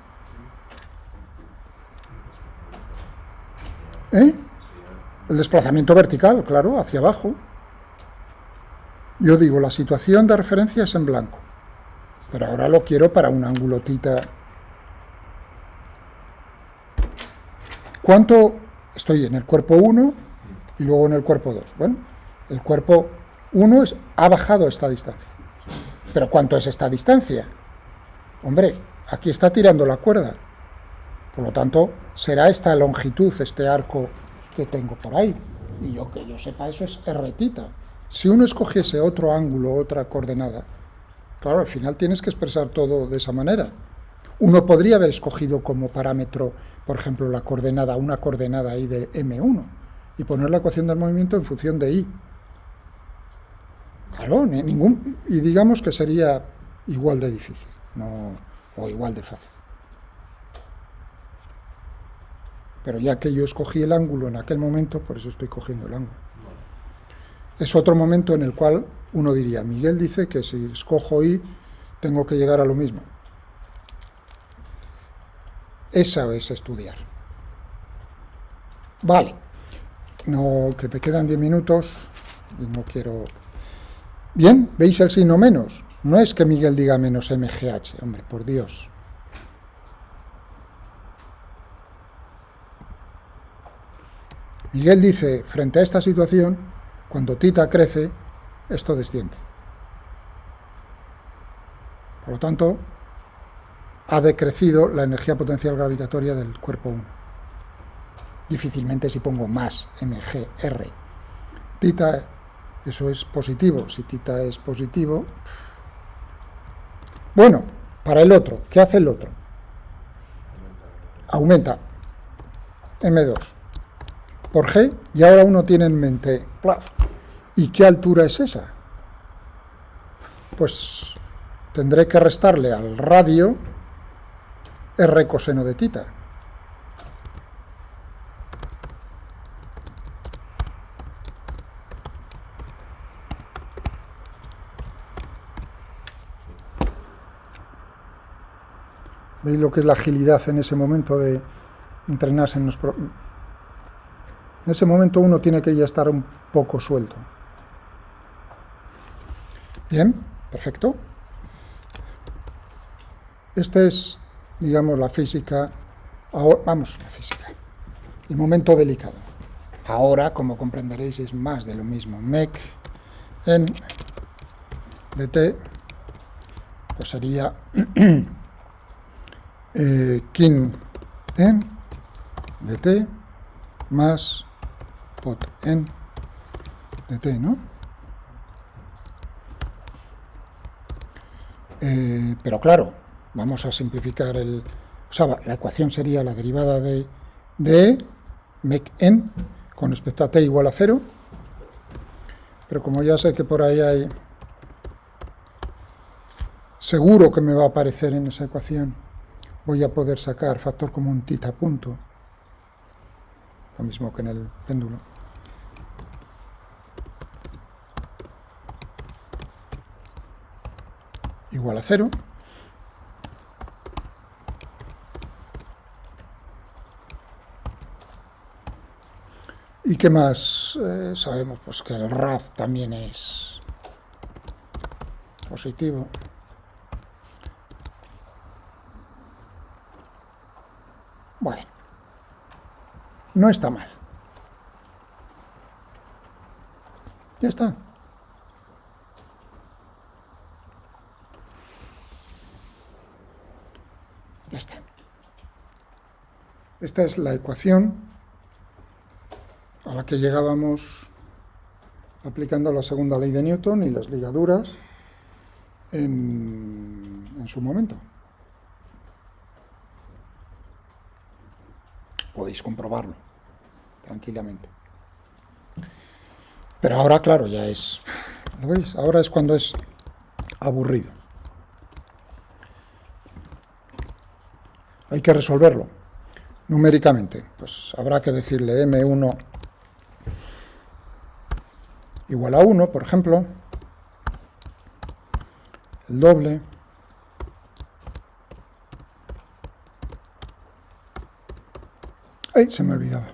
El desplazamiento vertical, claro, hacia abajo. Yo digo, la situación de referencia es en blanco, pero ahora lo quiero para un ángulo θ. ¿Cuánto? Estoy en el cuerpo 1 y luego en el cuerpo 2. Bueno, el cuerpo 1 ha bajado esta distancia. ¿Pero cuánto es esta distancia? Hombre, aquí está tirando la cuerda. Por lo tanto, será esta longitud, este arco que tengo por ahí. Y yo, que yo sepa, eso es R θ. Si uno escogiese otro ángulo, otra coordenada, claro, al final tienes que expresar todo de esa manera. Uno podría haber escogido como parámetro, por ejemplo, la coordenada, una coordenada ahí de M1, y poner la ecuación del movimiento en función de I. Claro, y digamos que sería igual de difícil, o igual de fácil. Pero ya que yo escogí el ángulo en aquel momento, por eso estoy cogiendo el ángulo. Es otro momento en el cual uno diría, Miguel dice que si escojo I, tengo que llegar a lo mismo. Eso es estudiar. Vale. No, que me quedan 10 minutos y no quiero... Bien, ¿veis el signo menos? No es que Miguel diga menos MGH, hombre, por Dios. Miguel dice, frente a esta situación, cuando θ crece, esto desciende. Por lo tanto, ha decrecido la energía potencial gravitatoria del cuerpo 1. Difícilmente si pongo más mgr. Tita, eso es positivo. Si tita es positivo... Bueno, para el otro, ¿qué hace el otro? Aumenta m2 por g, y ahora uno tiene en mente, ¿y qué altura es esa? Pues tendré que restarle al radio r coseno de tita. ¿Veis lo que es la agilidad en ese momento de entrenarse en los... En ese momento uno tiene que ya estar un poco suelto. Bien, perfecto. Esta es, digamos, la física... Vamos, la física. El momento delicado. Ahora, como comprenderéis, es más de lo mismo. Mec en dt, pues sería kin en dt más pot en dt, ¿no? Pero claro, vamos a simplificar el... O sea, la ecuación sería la derivada de mec en con respecto a t igual a 0, pero como ya sé que por ahí hay... Seguro que me va a aparecer en esa ecuación, voy a poder sacar factor común tita punto, lo mismo que en el péndulo. Igual a 0. ¿Y qué más sabemos? Pues que el rad también es positivo. Bueno, no está mal. Ya está. Ya está. Esta es la ecuación a la que llegábamos aplicando la segunda ley de Newton y las ligaduras en su momento. Podéis comprobarlo tranquilamente. Pero ahora, claro, ya es... ¿Lo veis? Ahora es cuando es aburrido. Hay que resolverlo numéricamente. Pues habrá que decirle M1 igual a 1, por ejemplo. El doble. ¡Ay! Se me olvidaba.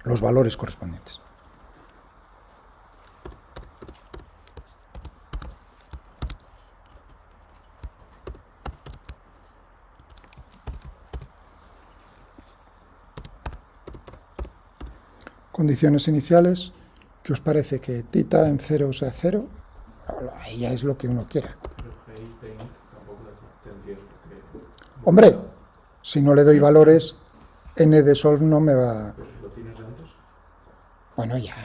Los valores correspondientes. Condiciones iniciales, ¿qué os parece? ¿Que tita en 0 sea 0? Ahí ya es lo que uno quiera. Hombre, si no le doy valores, n de sol no me va... ¿Lo tienes antes? Bueno, ya.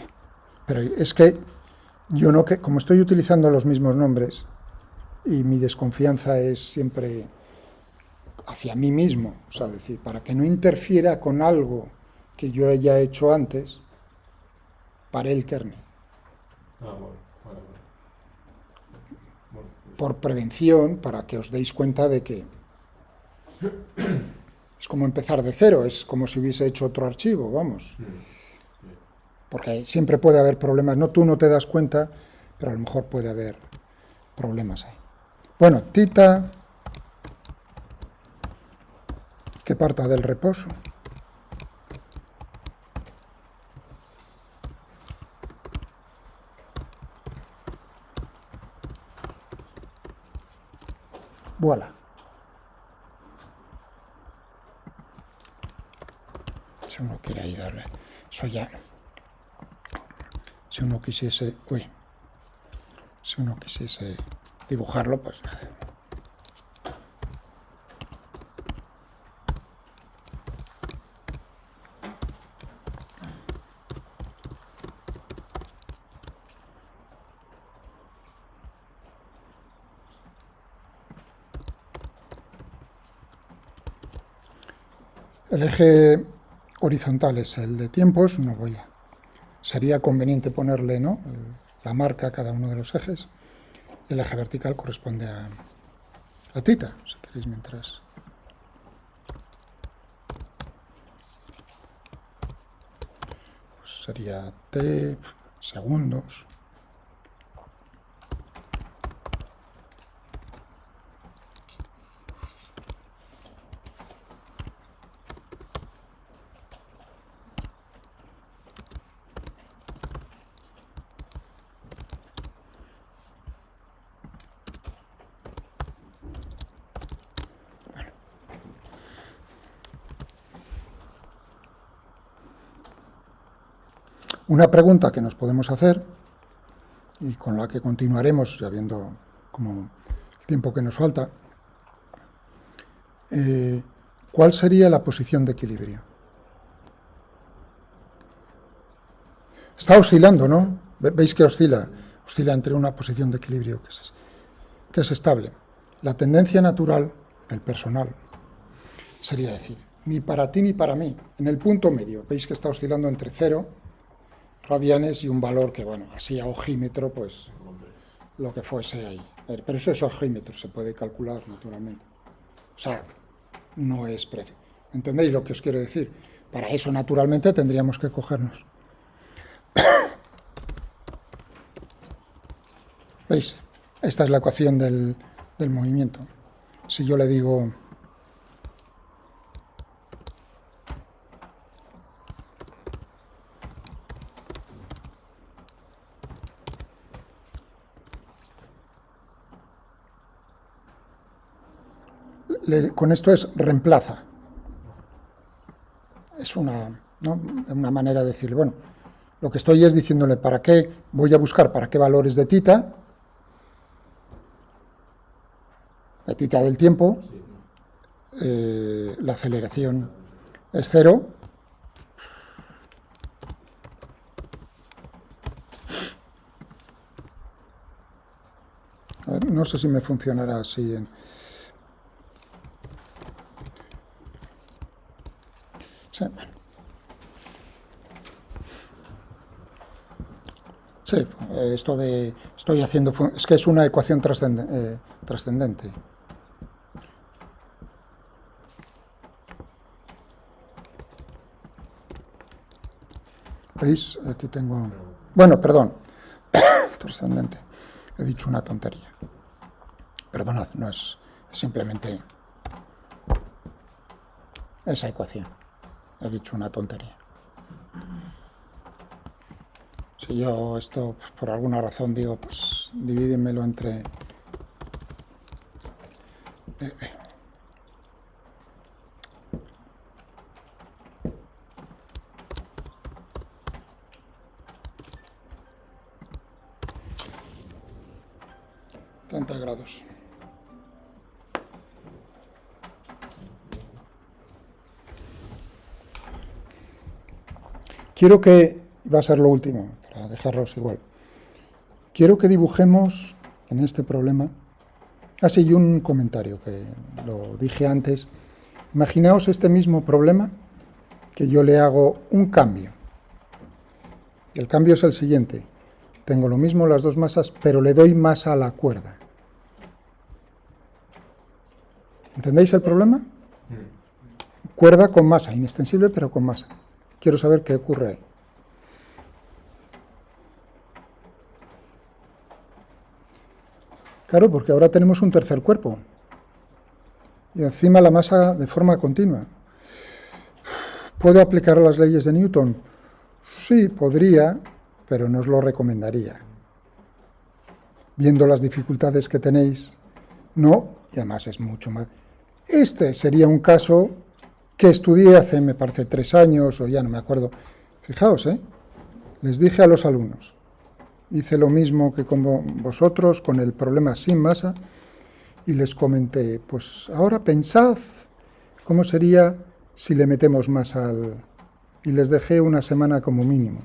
Pero es que yo no... Como estoy utilizando los mismos nombres y mi desconfianza es siempre hacia mí mismo, o sea, decir, para que no interfiera con algo que yo haya hecho antes, paré el kernel. Bueno. Por prevención, para que os deis cuenta de que es como empezar de cero, es como si hubiese hecho otro archivo, vamos. Porque siempre puede haber problemas, no, tú no te das cuenta, pero a lo mejor puede haber problemas ahí. Bueno, tita, que parta del reposo. Voilà. Si uno quiere ahí darle, eso ya si uno quisiese dibujarlo, pues el eje horizontal es el de tiempos, sería conveniente ponerle, ¿no?, la marca a cada uno de los ejes, y el eje vertical corresponde a θ, si queréis, mientras. Pues sería t, segundos. Una pregunta que nos podemos hacer, y con la que continuaremos, ya viendo como el tiempo que nos falta, ¿cuál sería la posición de equilibrio? Está oscilando, ¿no? ¿Veis que oscila? Oscila entre una posición de equilibrio que es estable. La tendencia natural, el personal, sería decir, ni para ti ni para mí, en el punto medio. Veis que está oscilando entre 0 radianes y un valor que, bueno, así a ojímetro, pues lo que fuese ahí. Pero eso es ojímetro, se puede calcular naturalmente. O sea, no es precio. ¿Entendéis lo que os quiero decir? Para eso, naturalmente, tendríamos que cogernos. ¿Veis? Esta es la ecuación del movimiento. Si yo le digo con esto es reemplaza. Es una manera de decirle, bueno, lo que estoy es diciéndole para qué voy a buscar, para qué valores de θ del tiempo, la aceleración es 0, a ver, no sé si me funcionará así sí, bueno. Sí, esto de estoy haciendo, es que es una ecuación trascendente. ¿Veis? Aquí tengo, bueno, perdón, trascendente, he dicho una tontería. Perdonad, no es simplemente esa ecuación, he dicho una tontería. Si yo esto, pues, por alguna razón digo, pues divídemelo entre grados. Quiero que, va a ser lo último, para dejarlos igual, quiero que dibujemos en este problema, y un comentario que lo dije antes, imaginaos este mismo problema, que yo le hago un cambio, y el cambio es el siguiente, tengo lo mismo las dos masas, pero le doy masa a la cuerda. ¿Entendéis el problema? Cuerda con masa, inextensible pero con masa. Quiero saber qué ocurre ahí. Claro, porque ahora tenemos un tercer cuerpo. Y encima la masa de forma continua. ¿Puedo aplicar las leyes de Newton? Sí, podría, pero no os lo recomendaría. Viendo las dificultades que tenéis, no, y además es mucho más. Este sería un caso que estudié hace, me parece, 3 años, o ya no me acuerdo. Fijaos, les dije a los alumnos, hice lo mismo que con vosotros, con el problema sin masa, y les comenté, pues ahora pensad cómo sería si le metemos masa al... Y les dejé una semana como mínimo.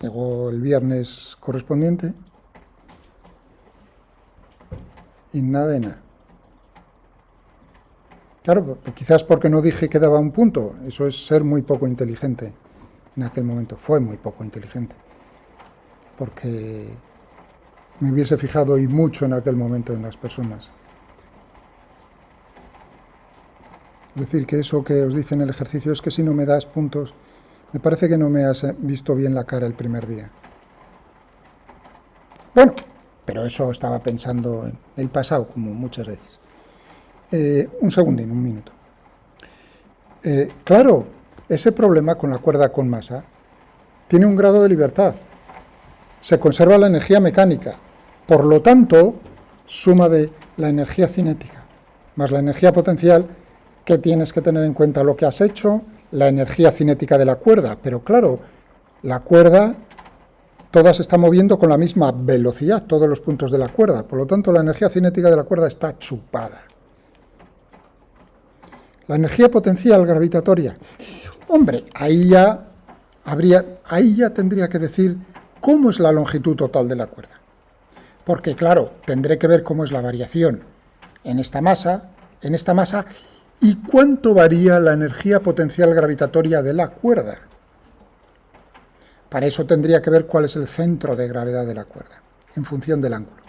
Llegó el viernes correspondiente y nada de nada. Claro, quizás porque no dije que daba un punto. Eso es ser muy poco inteligente. En aquel momento fue muy poco inteligente. Porque me hubiese fijado y mucho en aquel momento en las personas. Es decir, que eso que os dice en el ejercicio es que si no me das puntos, me parece que no me has visto bien la cara el primer día. Bueno, pero eso estaba pensando en el pasado, como muchas veces. Un segundín, un minuto. Claro, ese problema con la cuerda con masa tiene un grado de libertad. Se conserva la energía mecánica. Por lo tanto, suma de la energía cinética más la energía potencial, que tienes que tener en cuenta lo que has hecho, la energía cinética de la cuerda. Pero claro, la cuerda, toda se está moviendo con la misma velocidad, todos los puntos de la cuerda. Por lo tanto, la energía cinética de la cuerda está chupada. La energía potencial gravitatoria. Hombre, ahí ya tendría que decir cómo es la longitud total de la cuerda. Porque, claro, tendré que ver cómo es la variación en esta masa, y cuánto varía la energía potencial gravitatoria de la cuerda. Para eso tendría que ver cuál es el centro de gravedad de la cuerda, en función del ángulo.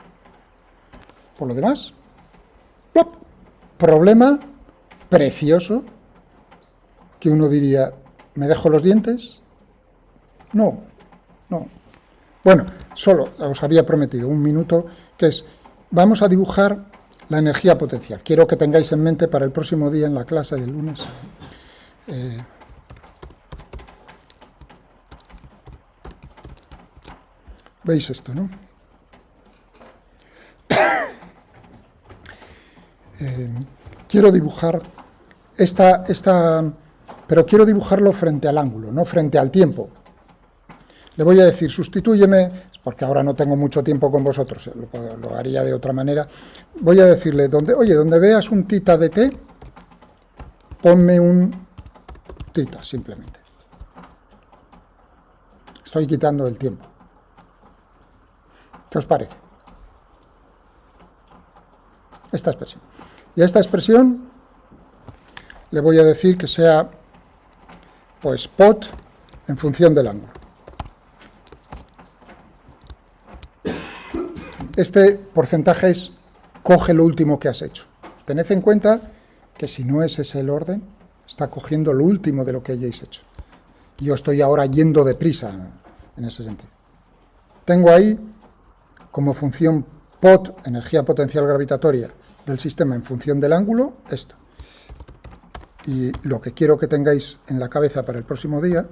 Por lo demás, ¡plop! Problema precioso, que uno diría, ¿me dejo los dientes? No. Bueno, solo os había prometido un minuto, que es, vamos a dibujar la energía potencial. Quiero que tengáis en mente para el próximo día en la clase del lunes. ¿Veis esto, no? Quiero dibujar pero quiero dibujarlo frente al ángulo, no frente al tiempo. Le voy a decir, sustitúyeme, porque ahora no tengo mucho tiempo con vosotros, lo haría de otra manera. Voy a decirle, donde veas un tita de t, ponme un tita, simplemente. Estoy quitando el tiempo. ¿Qué os parece? Esta expresión. Y a esta expresión le voy a decir que sea, pues, pot en función del ángulo. Este porcentaje es, coge lo último que has hecho. Tened en cuenta que si no es ese el orden, está cogiendo lo último de lo que hayáis hecho. Yo estoy ahora yendo deprisa en ese sentido. Tengo ahí como función pot, energía potencial gravitatoria del sistema en función del ángulo, esto. Y lo que quiero que tengáis en la cabeza para el próximo día,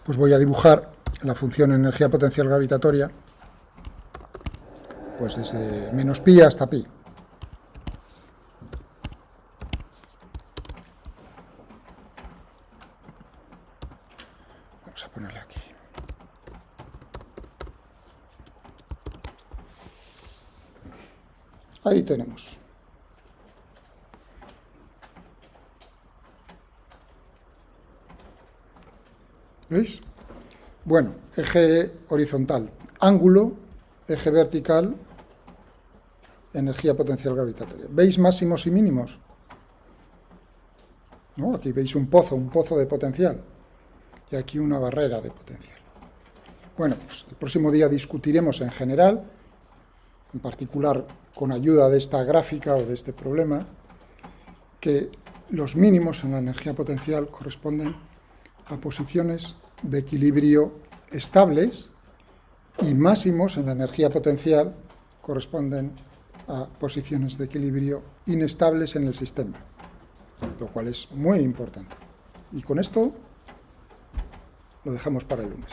pues voy a dibujar la función energía potencial gravitatoria, pues desde menos pi hasta pi. Vamos a ponerle aquí. Ahí tenemos. ¿Veis? Bueno, eje horizontal, ángulo, eje vertical, energía potencial gravitatoria. ¿Veis máximos y mínimos? ¿No? Aquí veis un pozo de potencial. Y aquí una barrera de potencial. Bueno, pues el próximo día discutiremos en general, en particular con ayuda de esta gráfica o de este problema, que los mínimos en la energía potencial corresponden a posiciones de equilibrio estables y máximos en la energía potencial corresponden a posiciones de equilibrio inestables en el sistema, lo cual es muy importante. Y con esto lo dejamos para el lunes.